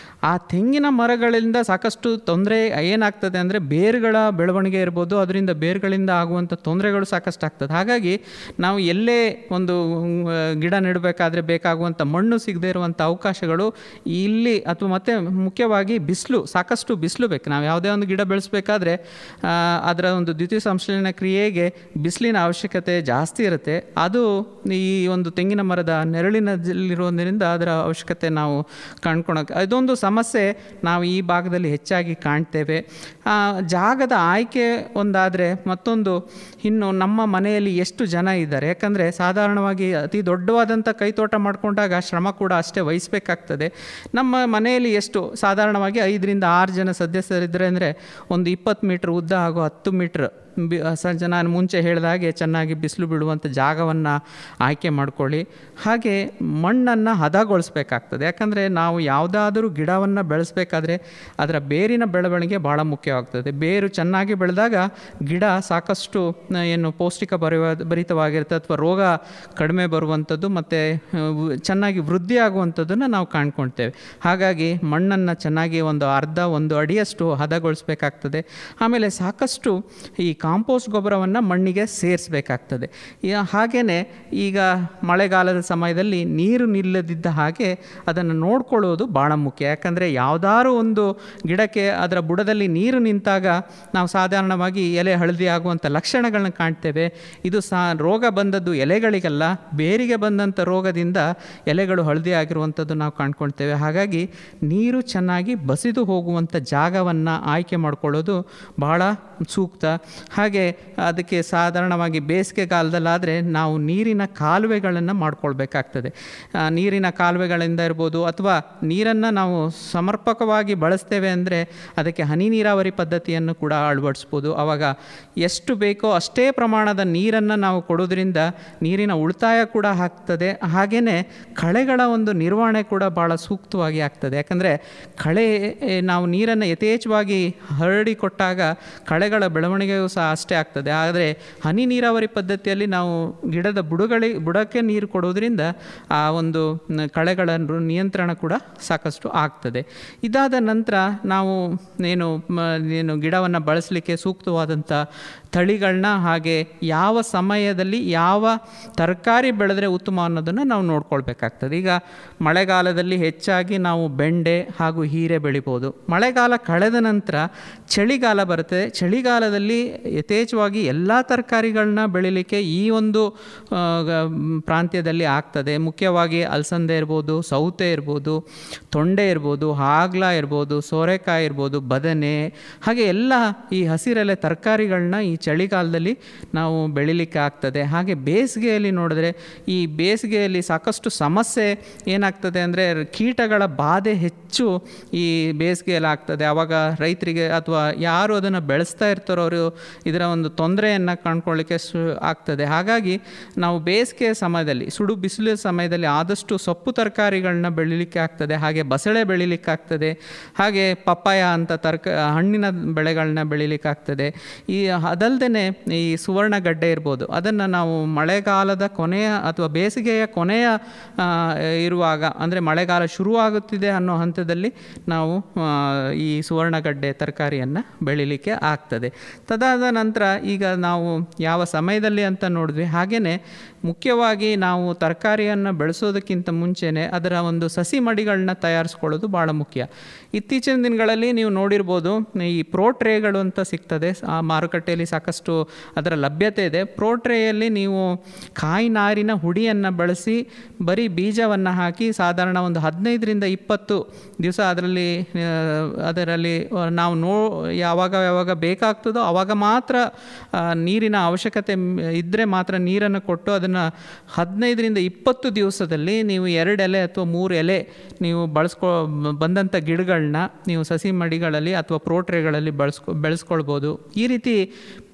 ಆ ತೆಂಗಿನ ಮರಗಳಿಂದ ಸಾಕಷ್ಟು ತೊಂದರೆ ಏನಾಗ್ತದೆ ಅಂದರೆ ಬೇರುಗಳ ಬೆಳವಣಿಗೆ ಇರ್ಬೋದು, ಅದರಿಂದ ಬೇರುಗಳಿಂದ ಆಗುವಂಥ ತೊಂದರೆಗಳು ಸಾಕಷ್ಟು ಆಗ್ತದೆ. ಹಾಗಾಗಿ ನಾವು ಎಲ್ಲೇ ಒಂದು ಗಿಡ ನೆಡಬೇಕಾದ್ರೆ ಬೇಕಾಗುವಂಥ ಮಣ್ಣು ಸಿಗದೇ ಇರುವಂಥ ಅವಕಾಶಗಳು ಇಲ್ಲಿ ಅಥವಾ ಮತ್ತು ಮುಖ್ಯವಾಗಿ ಬಿಸಿಲು, ಸಾಕಷ್ಟು ಬಿಸಿಲು ಬೇಕು. ನಾವು ಯಾವುದೇ ಒಂದು ಗಿಡ ಬೆಳೆಸಬೇಕಾದ್ರೆ ಅದರ ಒಂದು ದ್ವಿತೀಯ ಸಂಶ್ಲೇಷಣೆ ಕ್ರಿಯೆಗೆ ಬಿಸಿಲಿನ ಅವಶ್ಯಕತೆ ಜಾಸ್ತಿ ಇರುತ್ತೆ. ಅದು ಈ ಒಂದು ತೆಂಗಿನ ಮರದ ನೆರಳಿನಲ್ಲಿರೋದ್ರಿಂದ ಅದರ ಅವಶ್ಯಕತೆ ನಾವು ಕಂಡ್ಕೊಳಕ್ಕೆ ಇದೊಂದು ಸಮಸ್ಯೆ ನಾವು ಈ ಭಾಗದಲ್ಲಿ ಹೆಚ್ಚಾಗಿ ಕಾಣ್ತೇವೆ. ಜಾಗದ ಆಯ್ಕೆ ಒಂದಾದರೆ ಮತ್ತೊಂದು, ಇನ್ನು ನಮ್ಮ ಮನೆಯಲ್ಲಿ ಎಷ್ಟು ಜನ ಇದ್ದಾರೆ. ಯಾಕಂದರೆ ಸಾಧಾರಣವಾಗಿ ಅತಿ ದೊಡ್ಡವಾದಂಥ ಕೈತೋಟ ಮಾಡಿಕೊಂಡಾಗ ಶ್ರಮ ಕೂಡ ಅಷ್ಟೇ ವಹಿಸಬೇಕಾಗ್ತದೆ. ನಮ್ಮ ಮನೆಯಲ್ಲಿ ಎಷ್ಟು ಸಾಧಾರಣವಾಗಿ 5ರಿಂದ 6 ಜನ ಸದಸ್ಯರಿದ್ದರೆ ಅಂದರೆ ಒಂದು 20 ಮೀಟ್ರ್ ಉದ್ದ ಹಾಗೂ 10 ಮೀಟ್ರ್ ನಾನು ಮುಂಚೆ ಹೇಳಿದ ಹಾಗೆ ಚೆನ್ನಾಗಿ ಬಿಸಿಲು ಬಿಡುವಂಥ ಜಾಗವನ್ನು ಆಯ್ಕೆ ಮಾಡ್ಕೊಳ್ಳಿ. ಹಾಗೆ ಮಣ್ಣನ್ನು ಹದಗೊಳಿಸ್ಬೇಕಾಗ್ತದೆ. ಯಾಕಂದರೆ ನಾವು ಯಾವುದಾದ್ರೂ ಗಿಡವನ್ನು ಬೆಳೆಸಬೇಕಾದ್ರೆ ಅದರ ಬೇರಿನ ಬೆಳವಣಿಗೆ ಭಾಳ ಮುಖ್ಯವಾಗ್ತದೆ. ಬೇರು ಚೆನ್ನಾಗಿ ಬೆಳೆದಾಗ ಗಿಡ ಸಾಕಷ್ಟು ಪೌಷ್ಟಿಕ ಭರಿತವಾಗಿರುತ್ತೆ ಅಥವಾ ರೋಗ ಕಡಿಮೆ ಬರುವಂಥದ್ದು ಮತ್ತು ಚೆನ್ನಾಗಿ ವೃದ್ಧಿ ಆಗುವಂಥದ್ದನ್ನು ನಾವು ಕಾಣ್ಕೊಳ್ತೇವೆ. ಹಾಗಾಗಿ ಮಣ್ಣನ್ನು ಚೆನ್ನಾಗಿ ಒಂದು ಅಡಿಯಷ್ಟು ಹದಗೊಳಿಸ್ಬೇಕಾಗ್ತದೆ. ಆಮೇಲೆ ಸಾಕಷ್ಟು ಈ ಕಾಂಪೋಸ್ಟ್ ಗೊಬ್ಬರವನ್ನು ಮಣ್ಣಿಗೆ ಸೇರಿಸಬೇಕಾಗ್ತದೆ. ಹಾಗೆಯೇ ಈಗ ಮಳೆಗಾಲದ ಸಮಯದಲ್ಲಿ ನೀರು ನಿಲ್ಲದಿದ್ದ ಹಾಗೆ ಅದನ್ನು ನೋಡ್ಕೊಳ್ಳೋದು ಭಾಳ ಮುಖ್ಯ. ಯಾಕಂದರೆ ಯಾವುದಾದ್ರೂ ಒಂದು ಗಿಡಕ್ಕೆ ಅದರ ಬುಡದಲ್ಲಿ ನೀರು ನಿಂತಾಗ ನಾವು ಸಾಧಾರಣವಾಗಿ ಎಲೆ ಹಳದಿ ಆಗುವಂಥ ಲಕ್ಷಣಗಳನ್ನ ಕಾಣ್ತೇವೆ. ಇದು ರೋಗ ಬಂದದ್ದು ಎಲೆಗಳಿಗಲ್ಲ, ಬೇರಿಗೆ ಬಂದಂಥ ರೋಗದಿಂದ ಎಲೆಗಳು ಹಳದಿ ಆಗಿರುವಂಥದ್ದು ನಾವು ಕಾಣ್ಕೊಳ್ತೇವೆ. ಹಾಗಾಗಿ ನೀರು ಚೆನ್ನಾಗಿ ಬಸಿದು ಹೋಗುವಂಥ ಜಾಗವನ್ನು ಆಯ್ಕೆ ಮಾಡಿಕೊಳ್ಳೋದು ಬಹಳ ಸೂಕ್ತ. ಹಾಗೆ ಅದಕ್ಕೆ ಸಾಧಾರಣವಾಗಿ ಬೇಸಿಗೆಗಾಲದಲ್ಲಾದರೆ ನಾವು ನೀರಿನ ಕಾಲುವೆಗಳನ್ನು ಮಾಡ್ಕೊಳ್ಬೇಕಾಗ್ತದೆ. ನೀರಿನ ಕಾಲುವೆಗಳಿಂದ ಇರ್ಬೋದು, ಅಥವಾ ನೀರನ್ನು ನಾವು ಸಮರ್ಪಕವಾಗಿ ಬಳಸ್ತೇವೆ ಅಂದರೆ ಅದಕ್ಕೆ ಹನಿ ನೀರಾವರಿ ಪದ್ಧತಿಯನ್ನು ಕೂಡ ಅಳವಡಿಸ್ಬೋದು. ಆವಾಗ ಎಷ್ಟು ಬೇಕೋ ಅಷ್ಟೇ ಪ್ರಮಾಣದ ನೀರನ್ನು ನಾವು ಕೊಡೋದ್ರಿಂದ ನೀರಿನ ಉಳಿತಾಯ ಕೂಡ ಆಗ್ತದೆ. ಹಾಗೆಯೇ ಕಳೆಗಳ ಒಂದು ನಿರ್ವಹಣೆ ಕೂಡ ಭಾಳ ಸೂಕ್ತವಾಗಿ ಆಗ್ತದೆ. ಯಾಕಂದರೆ ಕಳೆ ನಾವು ನೀರನ್ನು ಯಥೇಚ್ಛವಾಗಿ ಹರಡಿ ಕೊಟ್ಟಾಗ ಕಳೆಗಳ ಬೆಳವಣಿಗೆಯೂ ಸಹ ಅಷ್ಟೇ ಆಗ್ತದೆ. ಆದರೆ ಹನಿ ನೀರಾವರಿ ಪದ್ಧತಿಯಲ್ಲಿ ನಾವು ಗಿಡದ ಬುಡಕ್ಕೆ ನೀರು ಕೊಡೋದ್ರಿಂದ ಆ ಒಂದು ಕಳೆಗಳ ನಿಯಂತ್ರಣ ಕೂಡ ಸಾಕಷ್ಟು ಆಗ್ತದೆ. ಇದಾದ ನಂತರ ನಾವು ಏನು ಗಿಡವನ್ನು ಬಳಸಲಿಕ್ಕೆ ಸೂಕ್ತವಾದಂಥ ತಳಿಗಳನ್ನ, ಹಾಗೆ ಯಾವ ಸಮಯದಲ್ಲಿ ಯಾವ ತರಕಾರಿ ಬೆಳೆದ್ರೆ ಉತ್ತಮ ಅನ್ನೋದನ್ನು ನಾವು ನೋಡ್ಕೊಳ್ಬೇಕಾಗ್ತದೆ. ಈಗ ಮಳೆಗಾಲದಲ್ಲಿ ಹೆಚ್ಚಾಗಿ ನಾವು ಬೆಂಡೆ ಹಾಗೂ ಹೀರೆ ಬೆಳಿಬೋದು. ಮಳೆಗಾಲ ಕಳೆದ ನಂತರ ಚಳಿಗಾಲ ಬರುತ್ತೆ. ಚಳಿಗಾಲದಲ್ಲಿ ಯಥೇಚ್ಛವಾಗಿ ಎಲ್ಲ ತರಕಾರಿಗಳನ್ನ ಬೆಳಿಲಿಕ್ಕೆ ಈ ಒಂದು ಪ್ರಾಂತ್ಯದಲ್ಲಿ ಆಗ್ತದೆ. ಮುಖ್ಯವಾಗಿ ಅಲಸಂದೆ ಇರ್ಬೋದು, ಸೌತೆ ಇರ್ಬೋದು, ತೊಂಡೆ ಇರ್ಬೋದು, ಹಾಗಲ ಇರ್ಬೋದು, ಸೋರೆಕಾಯಿ ಇರ್ಬೋದು, ಬದನೆ, ಹಾಗೆ ಎಲ್ಲ ಈ ಹಸಿರೆಲೆ ತರಕಾರಿಗಳನ್ನ ಈ ಚಳಿಗಾಲದಲ್ಲಿ ನಾವು ಬೆಳಿಲಿಕ್ಕೆ ಆಗ್ತದೆ. ಹಾಗೆ ಬೇಸಿಗೆಯಲ್ಲಿ ನೋಡಿದ್ರೆ ಈ ಬೇಸಿಗೆಯಲ್ಲಿ ಸಾಕಷ್ಟು ಸಮಸ್ಯೆ ಏನಾಗ್ತದೆ ಅಂದರೆ ಕೀಟಗಳ ಬಾಧೆ ಹೆಚ್ಚು ಈ ಬೇಸಿಗೆಯಲ್ಲಿ ಆಗ್ತದೆ. ಆವಾಗ ರೈತರಿಗೆ ಅಥವಾ ಯಾರು ಅದನ್ನು ಬೆಳೆಸ್ತಾ ಇರ್ತಾರೋ ಅವರು ಇದರ ಒಂದು ತೊಂದರೆಯನ್ನು ಕಂಡುಕೊಳ್ಳಿಕ್ಕೆ ಆಗ್ತದೆ. ಹಾಗಾಗಿ ನಾವು ಬೇಸಿಗೆ ಸಮಯದಲ್ಲಿ, ಸುಡು ಬಿಸಿಲು ಸಮಯದಲ್ಲಿ ಆದಷ್ಟು ಸೊಪ್ಪು ತರಕಾರಿಗಳನ್ನ ಬೆಳಿಲಿಕ್ಕೆ ಆಗ್ತದೆ. ಹಾಗೆ ಬಸಳೆ ಬೆಳಿಲಿಕ್ಕೆ ಆಗ್ತದೆ. ಹಾಗೆ ಪಪ್ಪಾಯ ಅಂತ ಹಣ್ಣಿನ ಬೆಳೆಗಳನ್ನ ಬೆಳಿಲಿಕ್ಕೆ ಆಗ್ತದೆ. ಅದಲ್ಲದೆ ಈ ಸುವರ್ಣಗಡ್ಡೆ ಇರ್ಬೋದು, ಅದನ್ನು ನಾವು ಮಳೆಗಾಲದ ಕೊನೆಯ ಅಥವಾ ಬೇಸಿಗೆಯ ಕೊನೆಯ ಇರುವಾಗ, ಅಂದರೆ ಮಳೆಗಾಲ ಶುರುವಾಗುತ್ತಿದೆ ಅನ್ನೋ ಹಂತದಲ್ಲಿ ನಾವು ಈ ಸುವರ್ಣಗಡ್ಡೆ ತರಕಾರಿಯನ್ನು ಬೆಳಿಲಿಕ್ಕೆ ಆಗ್ತದೆ. ತದಾದ ನಂತರ ಈಗ ನಾವು ಯಾವ ಸಮಯದಲ್ಲಿ ಅಂತ ನೋಡಿದ್ವಿ. ಹಾಗೆಯೇ ಮುಖ್ಯವಾಗಿ ನಾವು ತರಕಾರಿಯನ್ನು ಬೆಳೆಸೋದಕ್ಕಿಂತ ಮುಂಚೆನೇ ಅದರ ಒಂದು ಸಸಿ ಮಡಿಗಳನ್ನ ತಯಾರಿಸ್ಕೊಳ್ಳೋದು ಭಾಳ ಮುಖ್ಯ. ಇತ್ತೀಚಿನ ದಿನಗಳಲ್ಲಿ ನೀವು ನೋಡಿರ್ಬೋದು, ಈ ಪ್ರೋಟ್ರೇಗಳು ಅಂತ ಸಿಗ್ತದೆ ಆ ಮಾರುಕಟ್ಟೆಯಲ್ಲಿ, ಸಾಕಷ್ಟು ಅದರ ಲಭ್ಯತೆ ಇದೆ. ಪ್ರೋಟ್ರೇಯಲ್ಲಿ ನೀವು ಕಾಯಿ ನಾರಿನ ಹುಡಿಯನ್ನು ಬಳಸಿ ಬರೀ ಬೀಜವನ್ನು ಹಾಕಿ ಸಾಧಾರಣ ಒಂದು 15ರಿಂದ 20 ದಿವಸ ಅದರಲ್ಲಿ ನಾವು ಯಾವಾಗ ಬೇಕಾಗ್ತದೋ ಆವಾಗ ಮಾತ್ರ ನೀರಿನ ಅವಶ್ಯಕತೆ ಇದ್ದರೆ ಮಾತ್ರ ನೀರನ್ನು ಕೊಟ್ಟು ಅದನ್ನು 15ರಿಂದ 20 ದಿವಸದಲ್ಲಿ ನೀವು 2 ಎಲೆ ಅಥವಾ 3 ಎಲೆ ನೀವು ಬಂದಂಥ ಗಿಡಗಳನ್ನ ನೀವು ಸಸಿ ಮಡಿಗಳಲ್ಲಿ ಅಥವಾ ಪ್ರೋಟ್ರೇಗಳಲ್ಲಿ ಬೆಳೆಸ್ಕೊಳ್ಬೋದು. ಈ ರೀತಿ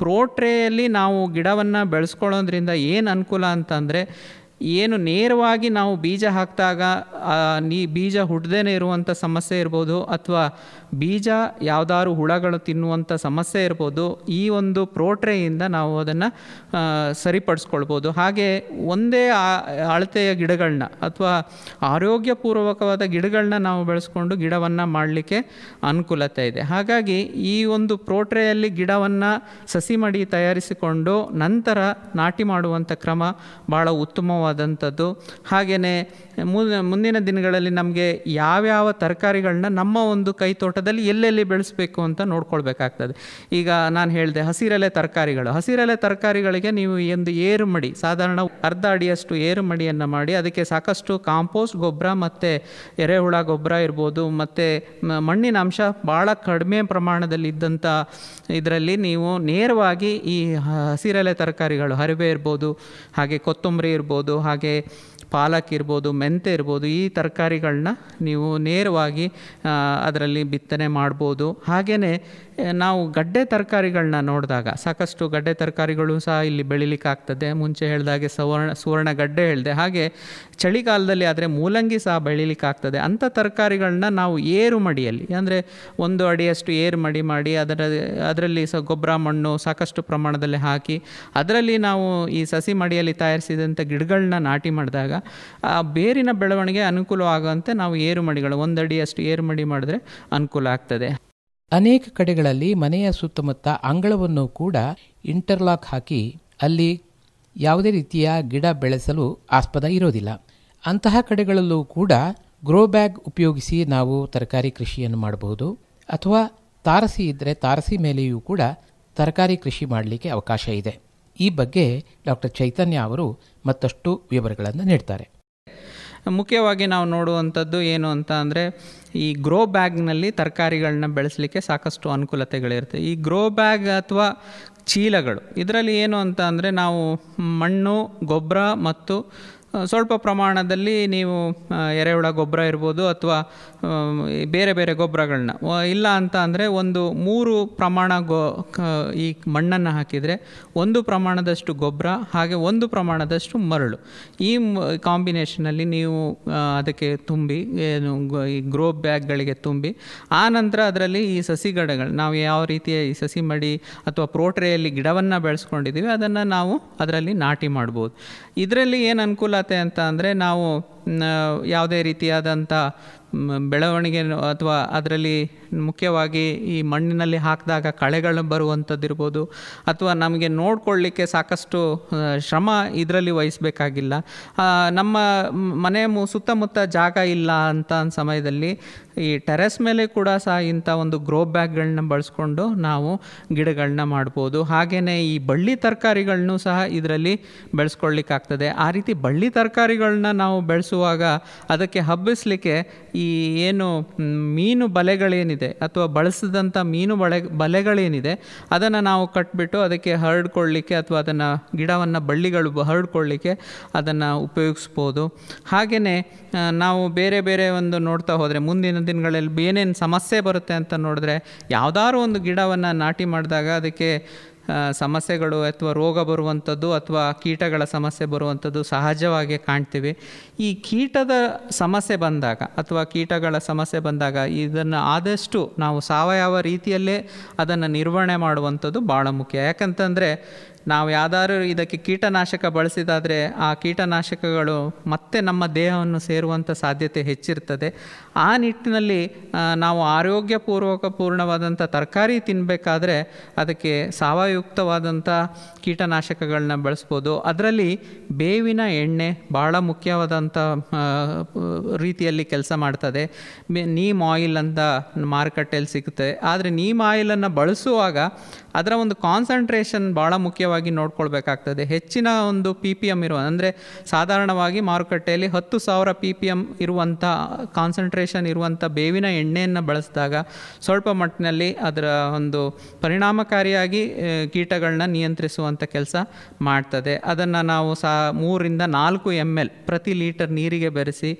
ಪ್ರೋಟ್ರೇಯಲ್ಲಿ ನಾವು ಗಿಡವನ್ನು ಬೆಳೆಸ್ಕೊಳ್ಳೋದ್ರಿಂದ ಏನು ಅನುಕೂಲ ಅಂತಂದರೆ, ಏನು ನೇರವಾಗಿ ನಾವು ಬೀಜ ಹಾಕಿದಾಗ ಬೀಜ ಹುಟ್ಟದೇನೆ ಇರುವಂಥ ಸಮಸ್ಯೆ ಇರ್ಬೋದು, ಅಥವಾ ಬೀಜ ಯಾವುದಾದ್ರು ಹುಳಗಳು ತಿನ್ನುವಂಥ ಸಮಸ್ಯೆ ಇರ್ಬೋದು, ಈ ಒಂದು ಪ್ರೋಟ್ರೇಯಿಂದ ನಾವು ಅದನ್ನು ಸರಿಪಡಿಸ್ಕೊಳ್ಬೋದು. ಹಾಗೆ ಒಂದೇ ಅಳತೆಯ ಗಿಡಗಳನ್ನ ಅಥವಾ ಆರೋಗ್ಯಪೂರ್ವಕವಾದ ಗಿಡಗಳನ್ನ ನಾವು ಬೆಳೆಸ್ಕೊಂಡು ಗಿಡವನ್ನು ಮಾಡಲಿಕ್ಕೆ ಅನುಕೂಲತೆ ಇದೆ. ಹಾಗಾಗಿ ಈ ಒಂದು ಪ್ರೋಟ್ರೇಯಲ್ಲಿ ಗಿಡವನ್ನು ಸಸಿ ಮಡಿ ತಯಾರಿಸಿಕೊಂಡು ನಂತರ ನಾಟಿ ಮಾಡುವಂಥ ಕ್ರಮ ಭಾಳ ಉತ್ತಮವಾದಂಥದ್ದು. ಹಾಗೆಯೇ ಮುಂದಿನ ದಿನಗಳಲ್ಲಿ ನಮಗೆ ಯಾವ್ಯಾವ ತರಕಾರಿಗಳನ್ನ ನಮ್ಮ ಒಂದು ಕೈ ತೋಟದಲ್ಲಿ ಎಲ್ಲೆಲ್ಲಿ ಬೆಳೆಸಬೇಕು ಅಂತ ನೋಡ್ಕೊಳ್ಬೇಕಾಗ್ತದೆ. ಈಗ ನಾನು ಹೇಳಿದೆ ಹಸಿರೆಲೆ ತರಕಾರಿಗಳಿಗೆ ನೀವು ಒಂದು ಏರು ಮಡಿ, ಸಾಧಾರಣ ಅರ್ಧ ಅಡಿಯಷ್ಟು ಏರು ಮಡಿಯನ್ನು ಮಾಡಿ ಅದಕ್ಕೆ ಸಾಕಷ್ಟು ಕಾಂಪೋಸ್ಟ್ ಗೊಬ್ಬರ ಮತ್ತು ಎರೆಹುಳ ಗೊಬ್ಬರ ಇರ್ಬೋದು, ಮತ್ತು ಮಣ್ಣಿನ ಅಂಶ ಭಾಳ ಕಡಿಮೆ ಪ್ರಮಾಣದಲ್ಲಿ ಇದ್ದಂಥ ಇದರಲ್ಲಿ ನೀವು ನೇರವಾಗಿ ಈ ಹಸಿರೆಲೆ ತರಕಾರಿಗಳು, ಹರಿವೆ ಇರ್ಬೋದು, ಹಾಗೆ ಕೊತ್ತಂಬರಿ ಇರ್ಬೋದು, ಹಾಗೆ ಪಾಲಕ್ ಇರ್ಬೋದು, ಮೆಂತೆ ಇರ್ಬೋದು, ಈ ತರಕಾರಿಗಳನ್ನ ನೀವು ನೇರವಾಗಿ ಅದರಲ್ಲಿ ಬಿತ್ತನೆ ಮಾಡ್ಬೋದು. ಹಾಗೆಯೇ ನಾವು ಗಡ್ಡೆ ತರಕಾರಿಗಳನ್ನ ನೋಡಿದಾಗ ಸಾಕಷ್ಟು ಗಡ್ಡೆ ತರಕಾರಿಗಳು ಸಹ ಇಲ್ಲಿ ಬೆಳಿಲಿಕ್ಕಾಗ್ತದೆ. ಮುಂಚೆ ಹೇಳಿದಾಗೆ ಸುವರ್ಣ ಗಡ್ಡೆ ಹೇಳಿದೆ. ಹಾಗೆ ಚಳಿಗಾಲದಲ್ಲಿ ಆದರೆ ಮೂಲಂಗಿ ಸಹ ಬೆಳಿಲಿಕ್ಕಾಗ್ತದೆ. ಅಂಥ ತರಕಾರಿಗಳನ್ನ ನಾವು ಏರು ಮಡಿಯಲ್ಲಿ, ಅಂದರೆ 1 ಅಡಿಯಷ್ಟು ಏರು ಮಡಿ ಮಾಡಿ ಅದರಲ್ಲಿ ಗೊಬ್ಬರ ಮಣ್ಣು ಸಾಕಷ್ಟು ಪ್ರಮಾಣದಲ್ಲಿ ಹಾಕಿ ಅದರಲ್ಲಿ ನಾವು ಈ ಸಸಿ ಮಡಿಯಲ್ಲಿ ತಯಾರಿಸಿದಂಥ ಗಿಡಗಳನ್ನ ನಾಟಿ ಮಾಡಿದಾಗ ಆ ಬೇರಿನ ಬೆಳವಣಿಗೆ ಅನುಕೂಲವಾಗುವಂತೆ ನಾವು ಏರು ಮಡಿಗಳು 1 ಅಡಿಯಷ್ಟು ಏರು ಮಡಿ ಮಾಡಿದ್ರೆ ಅನುಕೂಲ ಆಗ್ತದೆ. ಅನೇಕ ಕಡೆಗಳಲ್ಲಿ ಮನೆಯ ಸುತ್ತಮುತ್ತ ಅಂಗಳವನ್ನು ಕೂಡ ಇಂಟರ್ಲಾಕ್ ಹಾಕಿ ಅಲ್ಲಿ ಯಾವುದೇ ರೀತಿಯ ಗಿಡ ಬೆಳೆಸಲು ಆಸ್ಪದ ಇರೋದಿಲ್ಲ. ಅಂತಹ ಕಡೆಗಳಲ್ಲೂ ಕೂಡ ಗ್ರೋ ಬ್ಯಾಗ್ ಉಪಯೋಗಿಸಿ ನಾವು ತರಕಾರಿ ಕೃಷಿಯನ್ನು ಮಾಡಬಹುದು. ಅಥವಾ ತಾರಸಿ ಇದ್ದರೆ ತಾರಸಿ ಮೇಲೆಯೂ ಕೂಡ ತರಕಾರಿ ಕೃಷಿ ಮಾಡಲಿಕ್ಕೆ ಅವಕಾಶ ಇದೆ. ಈ ಬಗ್ಗೆ ಡಾಕ್ಟರ್ ಚೈತನ್ಯ ಅವರು ಮತ್ತಷ್ಟು ವಿವರಗಳನ್ನು ನೀಡ್ತಾರೆ. ಮುಖ್ಯವಾಗಿ ನಾವು ನೋಡುವಂಥದ್ದು ಏನು ಅಂತ ಅಂದರೆ, ಈ ಗ್ರೋ ಬ್ಯಾಗ್ನಲ್ಲಿ ತರಕಾರಿಗಳನ್ನ ಬೆಳೆಸಲಿಕ್ಕೆ ಸಾಕಷ್ಟು ಅನುಕೂಲತೆಗಳಿರುತ್ತೆ. ಈ ಗ್ರೋ ಬ್ಯಾಗ್ ಅಥವಾ ಚೀಲಗಳು, ಇದರಲ್ಲಿ ಏನು ಅಂತ ಅಂದರೆ ನಾವು ಮಣ್ಣು, ಗೊಬ್ಬರ ಮತ್ತು ಸ್ವಲ್ಪ ಪ್ರಮಾಣದಲ್ಲಿ ನೀವು ಎರೆಹುಳ ಗೊಬ್ಬರ ಇರ್ಬೋದು ಅಥವಾ ಬೇರೆ ಬೇರೆ ಗೊಬ್ಬರಗಳನ್ನ, ಇಲ್ಲ ಅಂತ ಅಂದರೆ ಒಂದು 3 ಪ್ರಮಾಣ ಈ ಮಣ್ಣನ್ನು ಹಾಕಿದರೆ 1 ಪ್ರಮಾಣದಷ್ಟು ಗೊಬ್ಬರ ಹಾಗೆ 1 ಪ್ರಮಾಣದಷ್ಟು ಮರಳು, ಈ ಕಾಂಬಿನೇಷನಲ್ಲಿ ನೀವು ಅದಕ್ಕೆ ತುಂಬಿ ಈ ಗ್ರೋ ಬ್ಯಾಗ್ಗಳಿಗೆ ತುಂಬಿ, ಆ ನಂತರ ಅದರಲ್ಲಿ ಈ ಸಸಿಗಿಡಗಳು ನಾವು ಯಾವ ರೀತಿಯ ಈ ಸಸಿ ಮಡಿ ಅಥವಾ ಪ್ರೋಟ್ರೆಯಲ್ಲಿ ಗಿಡವನ್ನು ಬೆಳೆಸ್ಕೊಂಡಿದ್ದೀವಿ ಅದನ್ನು ನಾವು ಅದರಲ್ಲಿ ನಾಟಿ ಮಾಡ್ಬೋದು. ಇದರಲ್ಲಿ ಏನು ಅನುಕೂಲತೆ ಅಂತ ಅಂದರೆ, ನಾವು ಯಾವುದೇ ರೀತಿಯಾದಂಥ ಬೆಳವಣಿಗೆ ಅಥವಾ ಅದರಲ್ಲಿ ಮುಖ್ಯವಾಗಿ ಈ ಮಣ್ಣಿನಲ್ಲಿ ಹಾಕಿದಾಗ ಕಳೆಗಳು ಬರುವಂಥದ್ದಿರ್ಬೋದು, ಅಥವಾ ನಮಗೆ ನೋಡ್ಕೊಳ್ಳಿಕ್ಕೆ ಸಾಕಷ್ಟು ಶ್ರಮ ಇದರಲ್ಲಿ ವಹಿಸಬೇಕಾಗಿಲ್ಲ. ನಮ್ಮ ಮನೆ ಸುತ್ತಮುತ್ತ ಜಾಗ ಇಲ್ಲ ಅಂತ ಸಮಯದಲ್ಲಿ ಈ ಟೆರೆಸ್ ಮೇಲೆ ಕೂಡ ಸಹ ಇಂಥ ಒಂದು ಗ್ರೋ ಬ್ಯಾಗ್ಗಳನ್ನ ಬಳಸ್ಕೊಂಡು ನಾವು ಗಿಡಗಳನ್ನ ಮಾಡ್ಬೋದು. ಹಾಗೆಯೇ ಈ ಬಳ್ಳಿ ತರಕಾರಿಗಳನ್ನೂ ಸಹ ಇದರಲ್ಲಿ ಬೆಳೆಸ್ಕೊಳ್ಳಿಕ್ಕಾಗ್ತದೆ. ಆ ರೀತಿ ಬಳ್ಳಿ ತರಕಾರಿಗಳನ್ನ ನಾವು ಬೆಳೆಸುವಾಗ ಅದಕ್ಕೆ ಹಬ್ಬಿಸಲಿಕ್ಕೆ ಈ ಏನು ಮೀನು ಬಲೆಗಳೇನಿದೆ ಅಥವಾ ಬಳಸಿದಂಥ ಮೀನು ಬಲೆಗಳೇನಿದೆ ಅದನ್ನು ನಾವು ಕಟ್ಬಿಟ್ಟು ಅದಕ್ಕೆ ಹರಡ್ಕೊಳ್ಳಿಕ್ಕೆ ಅಥವಾ ಅದನ್ನು ಗಿಡವನ್ನು ಬಳ್ಳಿಗಳು ಹರಡ್ಕೊಳ್ಳಿಕ್ಕೆ ಅದನ್ನು ಉಪಯೋಗಿಸ್ಬೋದು. ಹಾಗೆಯೇ ನಾವು ಬೇರೆ ಬೇರೆ ಒಂದು ನೋಡ್ತಾ ಹೋದರೆ ಮುಂದಿನ ದಿನಗಳಲ್ಲಿ ಏನೇನು ಸಮಸ್ಯೆ ಬರುತ್ತೆ ಅಂತ ನೋಡಿದ್ರೆ, ಯಾವುದಾದ್ರು ಒಂದು ಗಿಡವನ್ನು ನಾಟಿ ಮಾಡಿದಾಗ ಅದಕ್ಕೆ ಸಮಸ್ಯೆಗಳು ಅಥವಾ ರೋಗ ಬರುವಂಥದ್ದು ಅಥವಾ ಕೀಟಗಳ ಸಮಸ್ಯೆ ಬರುವಂಥದ್ದು ಸಹಜವಾಗಿ ಕಾಣ್ತೀವಿ. ಈ ಕೀಟದ ಸಮಸ್ಯೆ ಬಂದಾಗ ಅಥವಾ ಕೀಟಗಳ ಸಮಸ್ಯೆ ಬಂದಾಗ ಇದನ್ನು ಆದಷ್ಟು ನಾವು ಸಾವಯವ ರೀತಿಯಲ್ಲೇ ಅದನ್ನು ನಿರ್ವಹಣೆ ಮಾಡುವಂಥದ್ದು ಭಾಳ ಮುಖ್ಯ. ಯಾಕಂತಂದರೆ ನಾವು ಯಾವ್ದಾದ್ರು ಇದಕ್ಕೆ ಕೀಟನಾಶಕ ಬಳಸಿದಾದರೆ ಆ ಕೀಟನಾಶಕಗಳು ಮತ್ತೆ ನಮ್ಮ ದೇಹವನ್ನು ಸೇರುವಂಥ ಸಾಧ್ಯತೆ ಹೆಚ್ಚಿರ್ತದೆ. ಆ ನಿಟ್ಟಿನಲ್ಲಿ ನಾವು ಪೂರ್ಣವಾದಂಥ ತರಕಾರಿ ತಿನ್ನಬೇಕಾದ್ರೆ ಅದಕ್ಕೆ ಸಾವಯುಕ್ತವಾದಂಥ ಕೀಟನಾಶಕಗಳನ್ನ ಬಳಸ್ಬೋದು. ಅದರಲ್ಲಿ ಬೇವಿನ ಎಣ್ಣೆ ಭಾಳ ಮುಖ್ಯವಾದಂಥ ರೀತಿಯಲ್ಲಿ ಕೆಲಸ ಮಾಡ್ತದೆ. ನೀಮ್ ಆಯಿಲ್ ಅಂತ ಮಾರುಕಟ್ಟೆಯಲ್ಲಿ ಸಿಗುತ್ತೆ. ಆದರೆ ನೀಮ್ ಆಯಿಲನ್ನು ಬಳಸುವಾಗ ಅದರ ಒಂದು ಕಾನ್ಸಂಟ್ರೇಷನ್ ಭಾಳ ಮುಖ್ಯವಾಗಿ ನೋಡ್ಕೊಳ್ಬೇಕಾಗ್ತದೆ. ಹೆಚ್ಚಿನ ಒಂದು PPM ಇರುವ, ಅಂದರೆ ಸಾಧಾರಣವಾಗಿ ಮಾರುಕಟ್ಟೆಯಲ್ಲಿ 10,000 PPM ಇರುವಂಥ ಕಾನ್ಸಂಟ್ರೇಷನ್ ಇರುವಂಥ ಬೇವಿನ ಎಣ್ಣೆಯನ್ನು ಬಳಸಿದಾಗ ಸ್ವಲ್ಪ ಮಟ್ಟಿನಲ್ಲಿ ಅದರ ಒಂದು ಪರಿಣಾಮಕಾರಿಯಾಗಿ ಕೀಟಗಳನ್ನ ನಿಯಂತ್ರಿಸುವಂಥ ಕೆಲಸ ಮಾಡ್ತದೆ. ಅದನ್ನು ನಾವು 3-4 ml ಪ್ರತಿ ಲೀಟರ್ ನೀರಿಗೆ ಬೆರೆಸಿ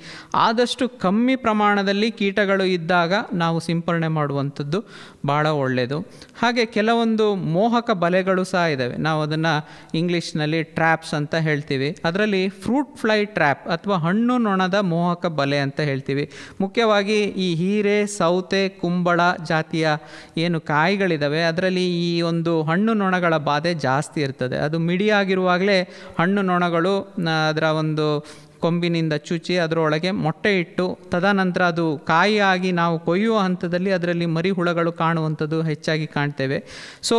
ಆದಷ್ಟು ಕಮ್ಮಿ ಪ್ರಮಾಣದಲ್ಲಿ ಕೀಟಗಳು ಇದ್ದಾಗ ನಾವು ಸಿಂಪರಣೆ ಮಾಡುವಂಥದ್ದು ಭಾಳ ಒಳ್ಳೆಯದು. ಹಾಗೆ ಕೆಲವೊಂದು ಮೋಹಕ ಬಲೆಗಳು ಸಹ ಇದ್ದಾವೆ. ನಾವು ಅದನ್ನು ಇಂಗ್ಲೀಷ್ನಲ್ಲಿ ಟ್ರ್ಯಾಪ್ಸ್ ಅಂತ ಹೇಳ್ತೀವಿ. ಅದರಲ್ಲಿ ಫ್ರೂಟ್ ಫ್ಲೈ ಟ್ರ್ಯಾಪ್ ಅಥವಾ ಹಣ್ಣು ನೊಣದ ಮೋಹಕ ಬಲೆ ಅಂತ ಹೇಳ್ತೀವಿ. ಮುಖ್ಯವಾಗಿ ಈ ಹೀರೆ, ಸೌತೆ, ಕುಂಬಳ ಜಾತಿಯ ಏನು ಕಾಯಿಗಳಿದ್ದಾವೆ ಅದರಲ್ಲಿ ಈ ಒಂದು ಹಣ್ಣು ನೊಣಗಳ ಬಾಧೆ ಜಾಸ್ತಿ ಇರ್ತದೆ. ಅದು ಮಿಡಿಯಾಗಿರುವಾಗಲೇ ಹಣ್ಣು ನೊಣಗಳು ಅದರ ಒಂದು ಕೊಂಬಿನಿಂದ ಚುಚ್ಚಿ ಅದರೊಳಗೆ ಮೊಟ್ಟೆ ಇಟ್ಟು ತದನಂತರ ಅದು ಕಾಯಿಯಾಗಿ ನಾವು ಕೊಯ್ಯುವ ಹಂತದಲ್ಲಿ ಅದರಲ್ಲಿ ಮರಿ ಹುಳಗಳು ಕಾಣುವಂಥದ್ದು ಹೆಚ್ಚಾಗಿ ಕಾಣ್ತೇವೆ. ಸೊ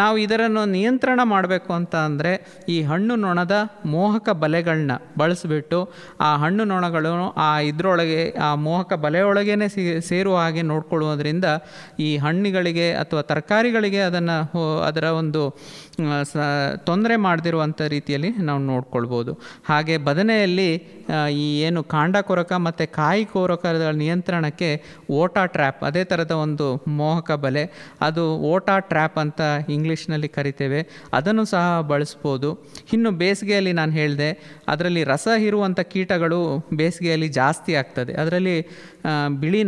ನಾವು ಇದನ್ನು ನಿಯಂತ್ರಣ ಮಾಡಬೇಕು ಅಂತ ಅಂದರೆ ಈ ಹಣ್ಣು ನೊಣದ ಮೋಹಕ ಬಲೆಗಳನ್ನ ಬಳಸಿಬಿಟ್ಟು ಆ ಹಣ್ಣು ನೊಣಗಳು ಇದರೊಳಗೆ ಆ ಮೋಹಕ ಬಲೆಯೊಳಗೇ ಸೇರುವ ಹಾಗೆ ನೋಡ್ಕೊಳ್ಳುವುದರಿಂದ ಈ ಹಣ್ಣುಗಳಿಗೆ ಅಥವಾ ತರಕಾರಿಗಳಿಗೆ ಅದರ ಒಂದು ತೊಂದರೆ ಮಾಡದಿರುವಂಥ ರೀತಿಯಲ್ಲಿ ನಾವು ನೋಡ್ಕೊಳ್ಬೋದು. ಹಾಗೆ ಬದನೆಯಲ್ಲಿ ಈ ಏನು ಕಾಂಡ ಕೊರಕ ಮತ್ತು ಕಾಯಿ ಕೊರಕದ ನಿಯಂತ್ರಣಕ್ಕೆ ಓಟಾ ಟ್ರ್ಯಾಪ್, ಅದೇ ಥರದ ಒಂದು ಮೋಹಕ ಬಲೆ, ಅದು ಓಟಾ ಟ್ರ್ಯಾಪ್ ಅಂತ ಇಂಗ್ಲೀಷ್ನಲ್ಲಿ ಕರಿತೇವೆ, ಅದನ್ನು ಸಹ ಬಳಸ್ಬೋದು. ಇನ್ನು ಬೇಸಿಗೆಯಲ್ಲಿ ನಾನು ಹೇಳಿದೆ ಅದರಲ್ಲಿ ರಸ ಹೀರುವಂಥ ಕೀಟಗಳು ಬೇಸಿಗೆಯಲ್ಲಿ ಜಾಸ್ತಿ ಆಗ್ತದೆ. ಅದರಲ್ಲಿ ಬಿಳಿ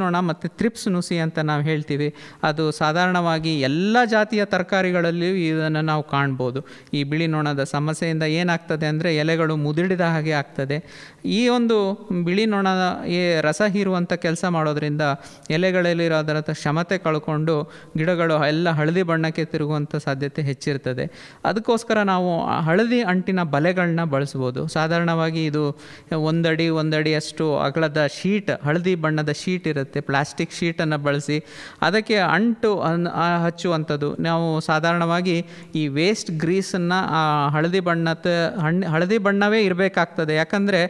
ನೊಣ ಮತ್ತು ಥ್ರಿಪ್ಸ್ ನುಸಿ ಅಂತ ನಾವು ಹೇಳ್ತೀವಿ. ಅದು ಸಾಧಾರಣವಾಗಿ ಎಲ್ಲ ಜಾತಿಯ ತರಕಾರಿಗಳಲ್ಲಿಯೂ ಇದನ್ನು ನಾವು ಕಾಣ್ಬೋದು. ಈ ಬಿಳಿ ನೊಣದ ಸಮಸ್ಯೆಯಿಂದ ಏನಾಗ್ತದೆ ಅಂದರೆ ಎಲೆಗಳು ಮುದುಡಿದ ಹಾಗೆ ಹಾಗೆ ಆಗ್ತದೆ. ಈ ಒಂದು ಬಿಳಿ ನೊಣ ರಸ ಹೀರುವಂಥ ಕೆಲಸ ಮಾಡೋದ್ರಿಂದ ಎಲೆಗಳಲ್ಲಿರೋ ಅದರ ಕ್ಷಮತೆ ಕಳ್ಕೊಂಡು ಗಿಡಗಳು ಎಲ್ಲ ಹಳದಿ ಬಣ್ಣಕ್ಕೆ ತಿರುಗುವಂಥ ಸಾಧ್ಯತೆ ಹೆಚ್ಚಿರ್ತದೆ. ಅದಕ್ಕೋಸ್ಕರ ನಾವು ಹಳದಿ ಅಂಟಿನ ಬಲೆಗಳನ್ನ ಬಳಸ್ಬೋದು. ಸಾಧಾರಣವಾಗಿ ಇದು ಒಂದಡಿ ಅಷ್ಟು ಅಗಲದ ಶೀಟ್, ಹಳದಿ ಬಣ್ಣದ ಶೀಟ್ ಇರುತ್ತೆ, ಪ್ಲಾಸ್ಟಿಕ್ ಶೀಟನ್ನು ಬಳಸಿ ಅದಕ್ಕೆ ಅಂಟು ಹಚ್ಚುವಂಥದ್ದು. ನಾವು ಸಾಧಾರಣವಾಗಿ ಈ ವೇಸ್ಟ್ ಗ್ರೀಸನ್ನು ಹಳದಿ ಬಣ್ಣವೇ ಇರಬೇಕಾಗ್ತದೆ. ಯಾಕಂದರೆ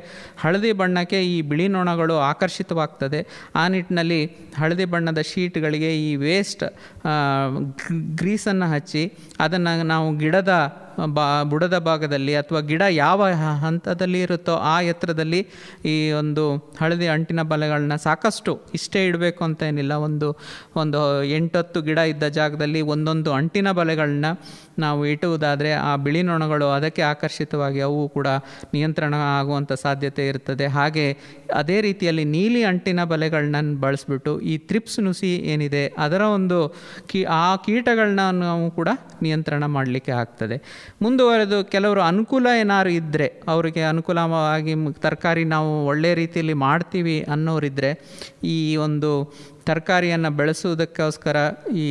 ಹಳದಿ ಬಣ್ಣಕ್ಕೆ ಈ ಬಿಳಿ ನೊಣಗಳು ಆಕರ್ಷಿತವಾಗ್ತದೆ. ಆ ನಿಟ್ಟಿನಲ್ಲಿ ಹಳದಿ ಬಣ್ಣದ ಶೀಟ್ಗಳಿಗೆ ಈ ವೇಸ್ಟ್ ಗ್ರೀಸನ್ನು ಹಚ್ಚಿ ಅದನ್ನು ನಾವು ಗಿಡದ ಬುಡದ ಭಾಗದಲ್ಲಿ ಅಥವಾ ಗಿಡ ಯಾವ ಹಂತದಲ್ಲಿ ಇರುತ್ತೋ ಆ ಎತ್ತರದಲ್ಲಿ ಈ ಒಂದು ಹಳದಿ ಅಂಟಿನ ಬಲೆಗಳನ್ನ ಸಾಕಷ್ಟು ಇಷ್ಟೇ ಇಡಬೇಕು ಅಂತ ಏನಿಲ್ಲ, ಒಂದು 8-10 ಗಿಡ ಇದ್ದ ಜಾಗದಲ್ಲಿ ಒಂದೊಂದು ಅಂಟಿನ ಬಲೆಗಳನ್ನ ನಾವು ಇಟ್ಟುವುದಾದರೆ ಆ ಬಿಳಿ ನೊಣಗಳು ಅದಕ್ಕೆ ಆಕರ್ಷಿತವಾಗಿ ಅವು ಕೂಡ ನಿಯಂತ್ರಣ ಆಗುವಂಥ ಸಾಧ್ಯತೆ ಇರ್ತದೆ. ಹಾಗೆ ಅದೇ ರೀತಿಯಲ್ಲಿ ನೀಲಿ ಅಂಟಿನ ಬಲೆಗಳನ್ನ ಬಳಸ್ಬಿಟ್ಟು ಈ ಥ್ರಿಪ್ಸ್ ನುಸಿ ಏನಿದೆ ಅದರ ಒಂದು ಆ ಕೀಟಗಳನ್ನ ನಾವು ಕೂಡ ನಿಯಂತ್ರಣ ಮಾಡಲಿಕ್ಕೆ ಆಗ್ತದೆ. ಮುಂದುವರೆದು ಕೆಲವರು ಅನುಕೂಲ ಏನಾದ್ರು ಇದ್ದರೆ, ಅವರಿಗೆ ಅನುಕೂಲವಾಗಿ ತರಕಾರಿ ನಾವು ಒಳ್ಳೆ ರೀತಿಯಲ್ಲಿ ಮಾಡ್ತೀವಿ ಅನ್ನೋರಿದ್ದರೆ ಈ ಒಂದು ತರಕಾರಿಯನ್ನು ಬೆಳೆಸುವುದಕ್ಕೋಸ್ಕರ ಈ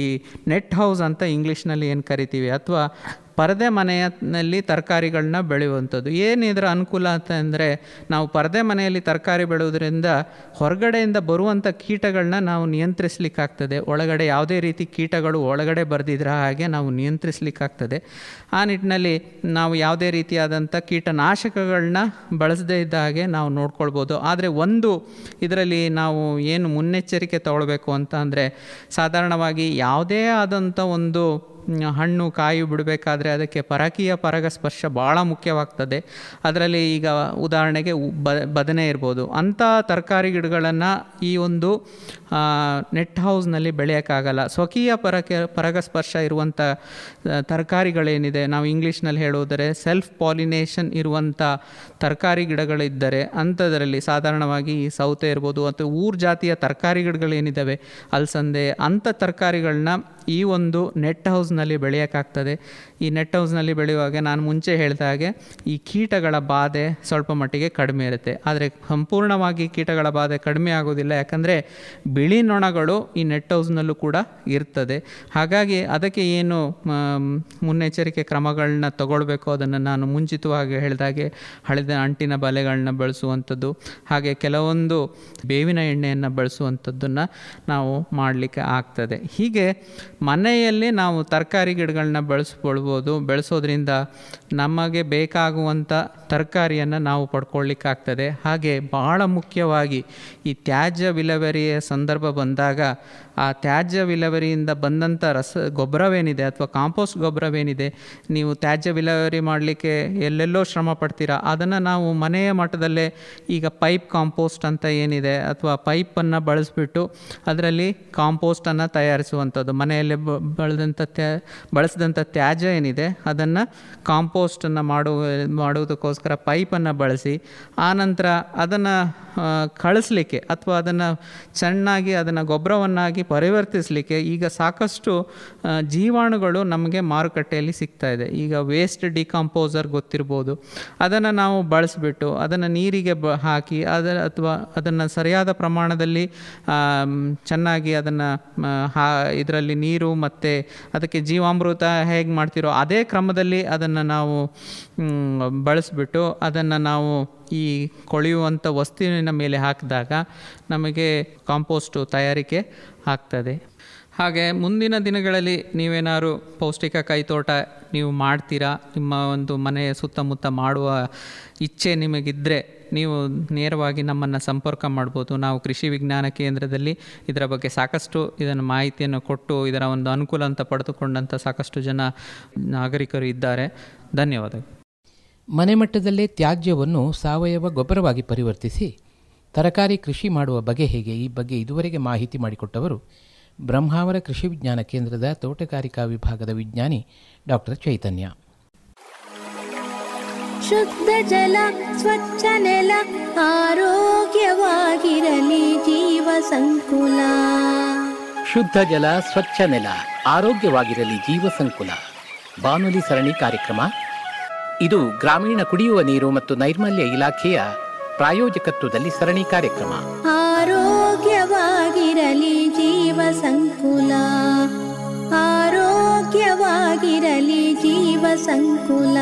ನೆಟ್ ಹೌಸ್ ಅಂತ ಇಂಗ್ಲೀಷ್ನಲ್ಲಿ ಏನು ಕರಿತೀವಿ ಅಥವಾ ಪರದೆ ಮನೆಯಲ್ಲಿ ತರಕಾರಿಗಳನ್ನ ಬೆಳೆಯುವಂಥದ್ದು. ಏನಿದರ ಅನುಕೂಲ ಅಂತ ಅಂದರೆ, ನಾವು ಪರದೆ ಮನೆಯಲ್ಲಿ ತರಕಾರಿ ಬೆಳೆಯೋದ್ರಿಂದ ಹೊರಗಡೆಯಿಂದ ಬರುವಂಥ ಕೀಟಗಳನ್ನ ನಾವು ನಿಯಂತ್ರಿಸಲಿಕ್ಕಾಗ್ತದೆ. ಒಳಗಡೆ ಯಾವುದೇ ರೀತಿ ಕೀಟಗಳು ಒಳಗಡೆ ಬರೆದಿದ್ರೆ ಹಾಗೆ ನಾವು ನಿಯಂತ್ರಿಸಲಿಕ್ಕಾಗ್ತದೆ. ಆ ನಿಟ್ಟಿನಲ್ಲಿ ನಾವು ಯಾವುದೇ ರೀತಿಯಾದಂಥ ಕೀಟನಾಶಕಗಳನ್ನ ಬಳಸದೇ ಇದ್ದ ಹಾಗೆ ನಾವು ನೋಡ್ಕೊಳ್ಬೋದು. ಆದರೆ ಒಂದು ಇದರಲ್ಲಿ ನಾವು ಏನು ಮುನ್ನೆಚ್ಚರಿಕೆ ತಗೊಳ್ಬೇಕು ಅಂತ ಅಂದರೆ, ಸಾಧಾರಣವಾಗಿ ಯಾವುದೇ ಆದಂಥ ಒಂದು ಹಣ್ಣು ಕಾಯಿ ಬಿಡಬೇಕಾದ್ರೆ ಅದಕ್ಕೆ ಪರಕೀಯ ಪರಾಗಸ್ಪರ್ಶ ಭಾಳ ಮುಖ್ಯವಾಗ್ತದೆ. ಅದರಲ್ಲಿ ಈಗ ಉದಾಹರಣೆಗೆ ಬದನೆ ಇರ್ಬೋದು. ಅಂಥ ತರಕಾರಿ ಗಿಡಗಳನ್ನು ಈ ಒಂದು ನೆಟ್ ಹೌಸ್ನಲ್ಲಿ ಬೆಳೆಯೋಕ್ಕಾಗಲ್ಲ. ಸ್ವಕೀಯ ಪರಾಗಸ್ಪರ್ಶ ಇರುವಂಥ ತರಕಾರಿಗಳೇನಿದೆ, ನಾವು ಇಂಗ್ಲೀಷ್ನಲ್ಲಿ ಹೇಳೋದರೆ ಸೆಲ್ಫ್ ಪಾಲಿನೇಷನ್ ಇರುವಂಥ ತರಕಾರಿ ಗಿಡಗಳಿದ್ದರೆ ಅಂಥದ್ರಲ್ಲಿ ಸಾಧಾರಣವಾಗಿ ಈ ಸೌತೆ ಇರ್ಬೋದು ಅಥವಾ ಊರು ಜಾತಿಯ ತರಕಾರಿ ಗಿಡಗಳೇನಿದ್ದಾವೆ, ಅಲಸಂದೆ, ಅಂಥ ತರಕಾರಿಗಳನ್ನ ಈ ಒಂದು ನೆಟ್ ಹೌಸ್ನಲ್ಲಿ ಬೆಳೆಯೋಕ್ಕಾಗ್ತದೆ. ಈ ನೆಟ್ ಹೌಸ್ನಲ್ಲಿ ಬೆಳೆಯುವಾಗ ನಾನು ಮುಂಚೆ ಹೇಳಿದ ಹಾಗೆ ಈ ಕೀಟಗಳ ಬಾಧೆ ಸ್ವಲ್ಪ ಮಟ್ಟಿಗೆ ಕಡಿಮೆ ಇರುತ್ತೆ. ಆದರೆ ಸಂಪೂರ್ಣವಾಗಿ ಕೀಟಗಳ ಬಾಧೆ ಕಡಿಮೆ ಆಗೋದಿಲ್ಲ, ಯಾಕಂದರೆ ಬಿಳಿ ನೊಣಗಳು ಈ ನೆಟ್ ಹೌಸ್ನಲ್ಲೂ ಕೂಡ ಇರ್ತದೆ. ಹಾಗಾಗಿ ಅದಕ್ಕೆ ಏನು ಮುನ್ನೆಚ್ಚರಿಕೆ ಕ್ರಮಗಳನ್ನ ತಗೊಳ್ಬೇಕು ಅದನ್ನು ನಾನು ಮುಂಚಿತವಾಗಿ ಹೇಳಿದಾಗೆ ಹಳದಿ ಅಂಟಿನ ಬಲೆಗಳನ್ನ ಬಳಸುವಂಥದ್ದು, ಹಾಗೆ ಕೆಲವೊಂದು ಬೇವಿನ ಎಣ್ಣೆಯನ್ನು ಬಳಸುವಂಥದ್ದನ್ನು ನಾವು ಮಾಡಲಿಕ್ಕೆ ಆಗ್ತದೆ. ಹೀಗೆ ಮನೆಯಲ್ಲಿ ನಾವು ತರಕಾರಿ ಗಿಡಗಳನ್ನ ಬೆಳೆಸೋದ್ರಿಂದ ನಮಗೆ ಬೇಕಾಗುವಂಥ ತರಕಾರಿಯನ್ನು ನಾವು ಪಡ್ಕೊಳ್ಳಿಕ್ಕಾಗ್ತದೆ. ಹಾಗೆ ಬಹಳ ಮುಖ್ಯವಾಗಿ ಈ ತ್ಯಾಜ್ಯ ವಿಲೇವಾರಿಯ ಸಂದರ್ಭ ಬಂದಾಗ ಆ ತ್ಯಾಜ್ಯ ವಿಲೇವಾರಿಯಿಂದ ಬಂದಂಥ ಗೊಬ್ಬರವೇನಿದೆ ಅಥವಾ ಕಾಂಪೋಸ್ಟ್ ಗೊಬ್ಬರವೇನಿದೆ, ನೀವು ತ್ಯಾಜ್ಯ ವಿಲೇವಾರಿ ಮಾಡಲಿಕ್ಕೆ ಎಲ್ಲೆಲ್ಲೋ ಶ್ರಮ ಪಡ್ತೀರಾ, ಅದನ್ನು ನಾವು ಮನೆಯ ಮಟ್ಟದಲ್ಲೇ ಈಗ ಪೈಪ್ ಕಾಂಪೋಸ್ಟ್ ಅಂತ ಏನಿದೆ ಅಥವಾ ಪೈಪನ್ನು ಬಳಸಿಬಿಟ್ಟು ಅದರಲ್ಲಿ ಕಾಂಪೋಸ್ಟನ್ನು ತಯಾರಿಸುವಂಥದ್ದು. ಮನೆಯಲ್ಲೇ ಬಳಸಿದಂಥ ತ್ಯಾಜ್ಯ ಏನಿದೆ ಅದನ್ನು ಕಾಂಪೋಸ್ಟನ್ನು ಮಾಡುವುದಕ್ಕೋಸ್ಕರ ಪೈಪನ್ನು ಬಳಸಿ ಆನಂತರ ಅದನ್ನು ಕಳಿಸ್ಲಿಕ್ಕೆ ಅಥವಾ ಅದನ್ನು ಚೆನ್ನಾಗಿ ಅದನ್ನು ಗೊಬ್ಬರವನ್ನಾಗಿ ಪರಿವರ್ತಿಸಲಿಕ್ಕೆ ಈಗ ಸಾಕಷ್ಟು ಜೀವಾಣುಗಳು ನಮಗೆ ಮಾರುಕಟ್ಟೆಯಲ್ಲಿ ಸಿಗ್ತಾ ಇದೆ. ಈಗ ವೇಸ್ಟ್ ಡಿಕಂಪೋಸರ್ ಗೊತ್ತಿರ್ಬೋದು, ಅದನ್ನು ನಾವು ಬಳಸಿಬಿಟ್ಟು ಅದನ್ನು ನೀರಿಗೆ ಹಾಕಿ ಅಥವಾ ಅದನ್ನು ಸರಿಯಾದ ಪ್ರಮಾಣದಲ್ಲಿ ಚೆನ್ನಾಗಿ ಅದನ್ನು ಇದರಲ್ಲಿ ನೀರು ಮತ್ತು ಅದಕ್ಕೆ ಜೀವಾಮೃತ ಹೇಗೆ ಮಾಡ್ತಿರೋ ಅದೇ ಕ್ರಮದಲ್ಲಿ ಅದನ್ನು ನಾವು ಬಳಸಿಬಿಟ್ಟು ಅದನ್ನು ನಾವು ಈ ಕೊಳೆಯುವಂಥ ವಸ್ತುವಿನ ಮೇಲೆ ಹಾಕಿದಾಗ ನಮಗೆ ಕಾಂಪೋಸ್ಟು ತಯಾರಿಕೆ ಆಗ್ತದೆ. ಹಾಗೆ ಮುಂದಿನ ದಿನಗಳಲ್ಲಿ ನೀವೇನಾದ್ರು ಪೌಷ್ಟಿಕ ಕೈತೋಟ ನೀವು ಮಾಡ್ತೀರಾ, ನಿಮ್ಮ ಒಂದು ಮನೆಯ ಸುತ್ತಮುತ್ತ ಮಾಡುವ ಇಚ್ಛೆ ನಿಮಗಿದ್ದರೆ ನೀವು ನೇರವಾಗಿ ನಮ್ಮನ್ನು ಸಂಪರ್ಕ ಮಾಡ್ಬೋದು. ನಾವು ಕೃಷಿ ವಿಜ್ಞಾನ ಕೇಂದ್ರದಲ್ಲಿ ಇದರ ಬಗ್ಗೆ ಸಾಕಷ್ಟು ಇದನ್ನು ಮಾಹಿತಿಯನ್ನು ಕೊಟ್ಟು ಇದರ ಒಂದು ಅನುಕೂಲ ಅಂತ ಪಡೆದುಕೊಂಡಂಥ ಸಾಕಷ್ಟು ಜನ ನಾಗರಿಕರು ಇದ್ದಾರೆ. ಧನ್ಯವಾದಗಳು. ಮನೆ ಮಟ್ಟದಲ್ಲೇ ತ್ಯಾಜ್ಯವನ್ನು ಸಾವಯವ ಗೊಬ್ಬರವಾಗಿ ಪರಿವರ್ತಿಸಿ ತರಕಾರಿ ಕೃಷಿ ಮಾಡುವ ಬಗೆ ಹೇಗೆ, ಈ ಬಗ್ಗೆ ಇದುವರೆಗೆ ಮಾಹಿತಿ ಮಾಡಿಕೊಟ್ಟವರು ಬ್ರಹ್ಮಾವರ ಕೃಷಿ ವಿಜ್ಞಾನ ಕೇಂದ್ರದ ತೋಟಗಾರಿಕಾ ವಿಭಾಗದ ವಿಜ್ಞಾನಿ ಡಾಕ್ಟರ್ ಚೈತನ್ಯ. ಶುದ್ಧ ಜಲ, ಸ್ವಚ್ಛ ನೆಲ, ಆರೋಗ್ಯವಾಗಿರಲಿ ಜೀವ ಸಂಕುಲ. ಶುದ್ಧ ಜಲ, ಸ್ವಚ್ಛ ನೆಲ, ಆರೋಗ್ಯವಾಗಿರಲಿ ಜೀವ ಸಂಕುಲ ಬಾನುಲಿ ಸರಣಿ ಕಾರ್ಯಕ್ರಮ ಇದು ಗ್ರಾಮೀಣ ಕುಡಿಯುವ ನೀರು ಮತ್ತು ನೈರ್ಮಲ್ಯ ಇಲಾಖೆಯ ಪ್ರಾಯೋಜಕತ್ವದಲ್ಲಿ ಸರಣಿ ಕಾರ್ಯಕ್ರಮ. ಆರೋಗ್ಯವಾಗಿರಲಿ ಜೀವ ಸಂಕುಲ, ಆರೋಗ್ಯವಾಗಿರಲಿ ಜೀವ ಸಂಕುಲ.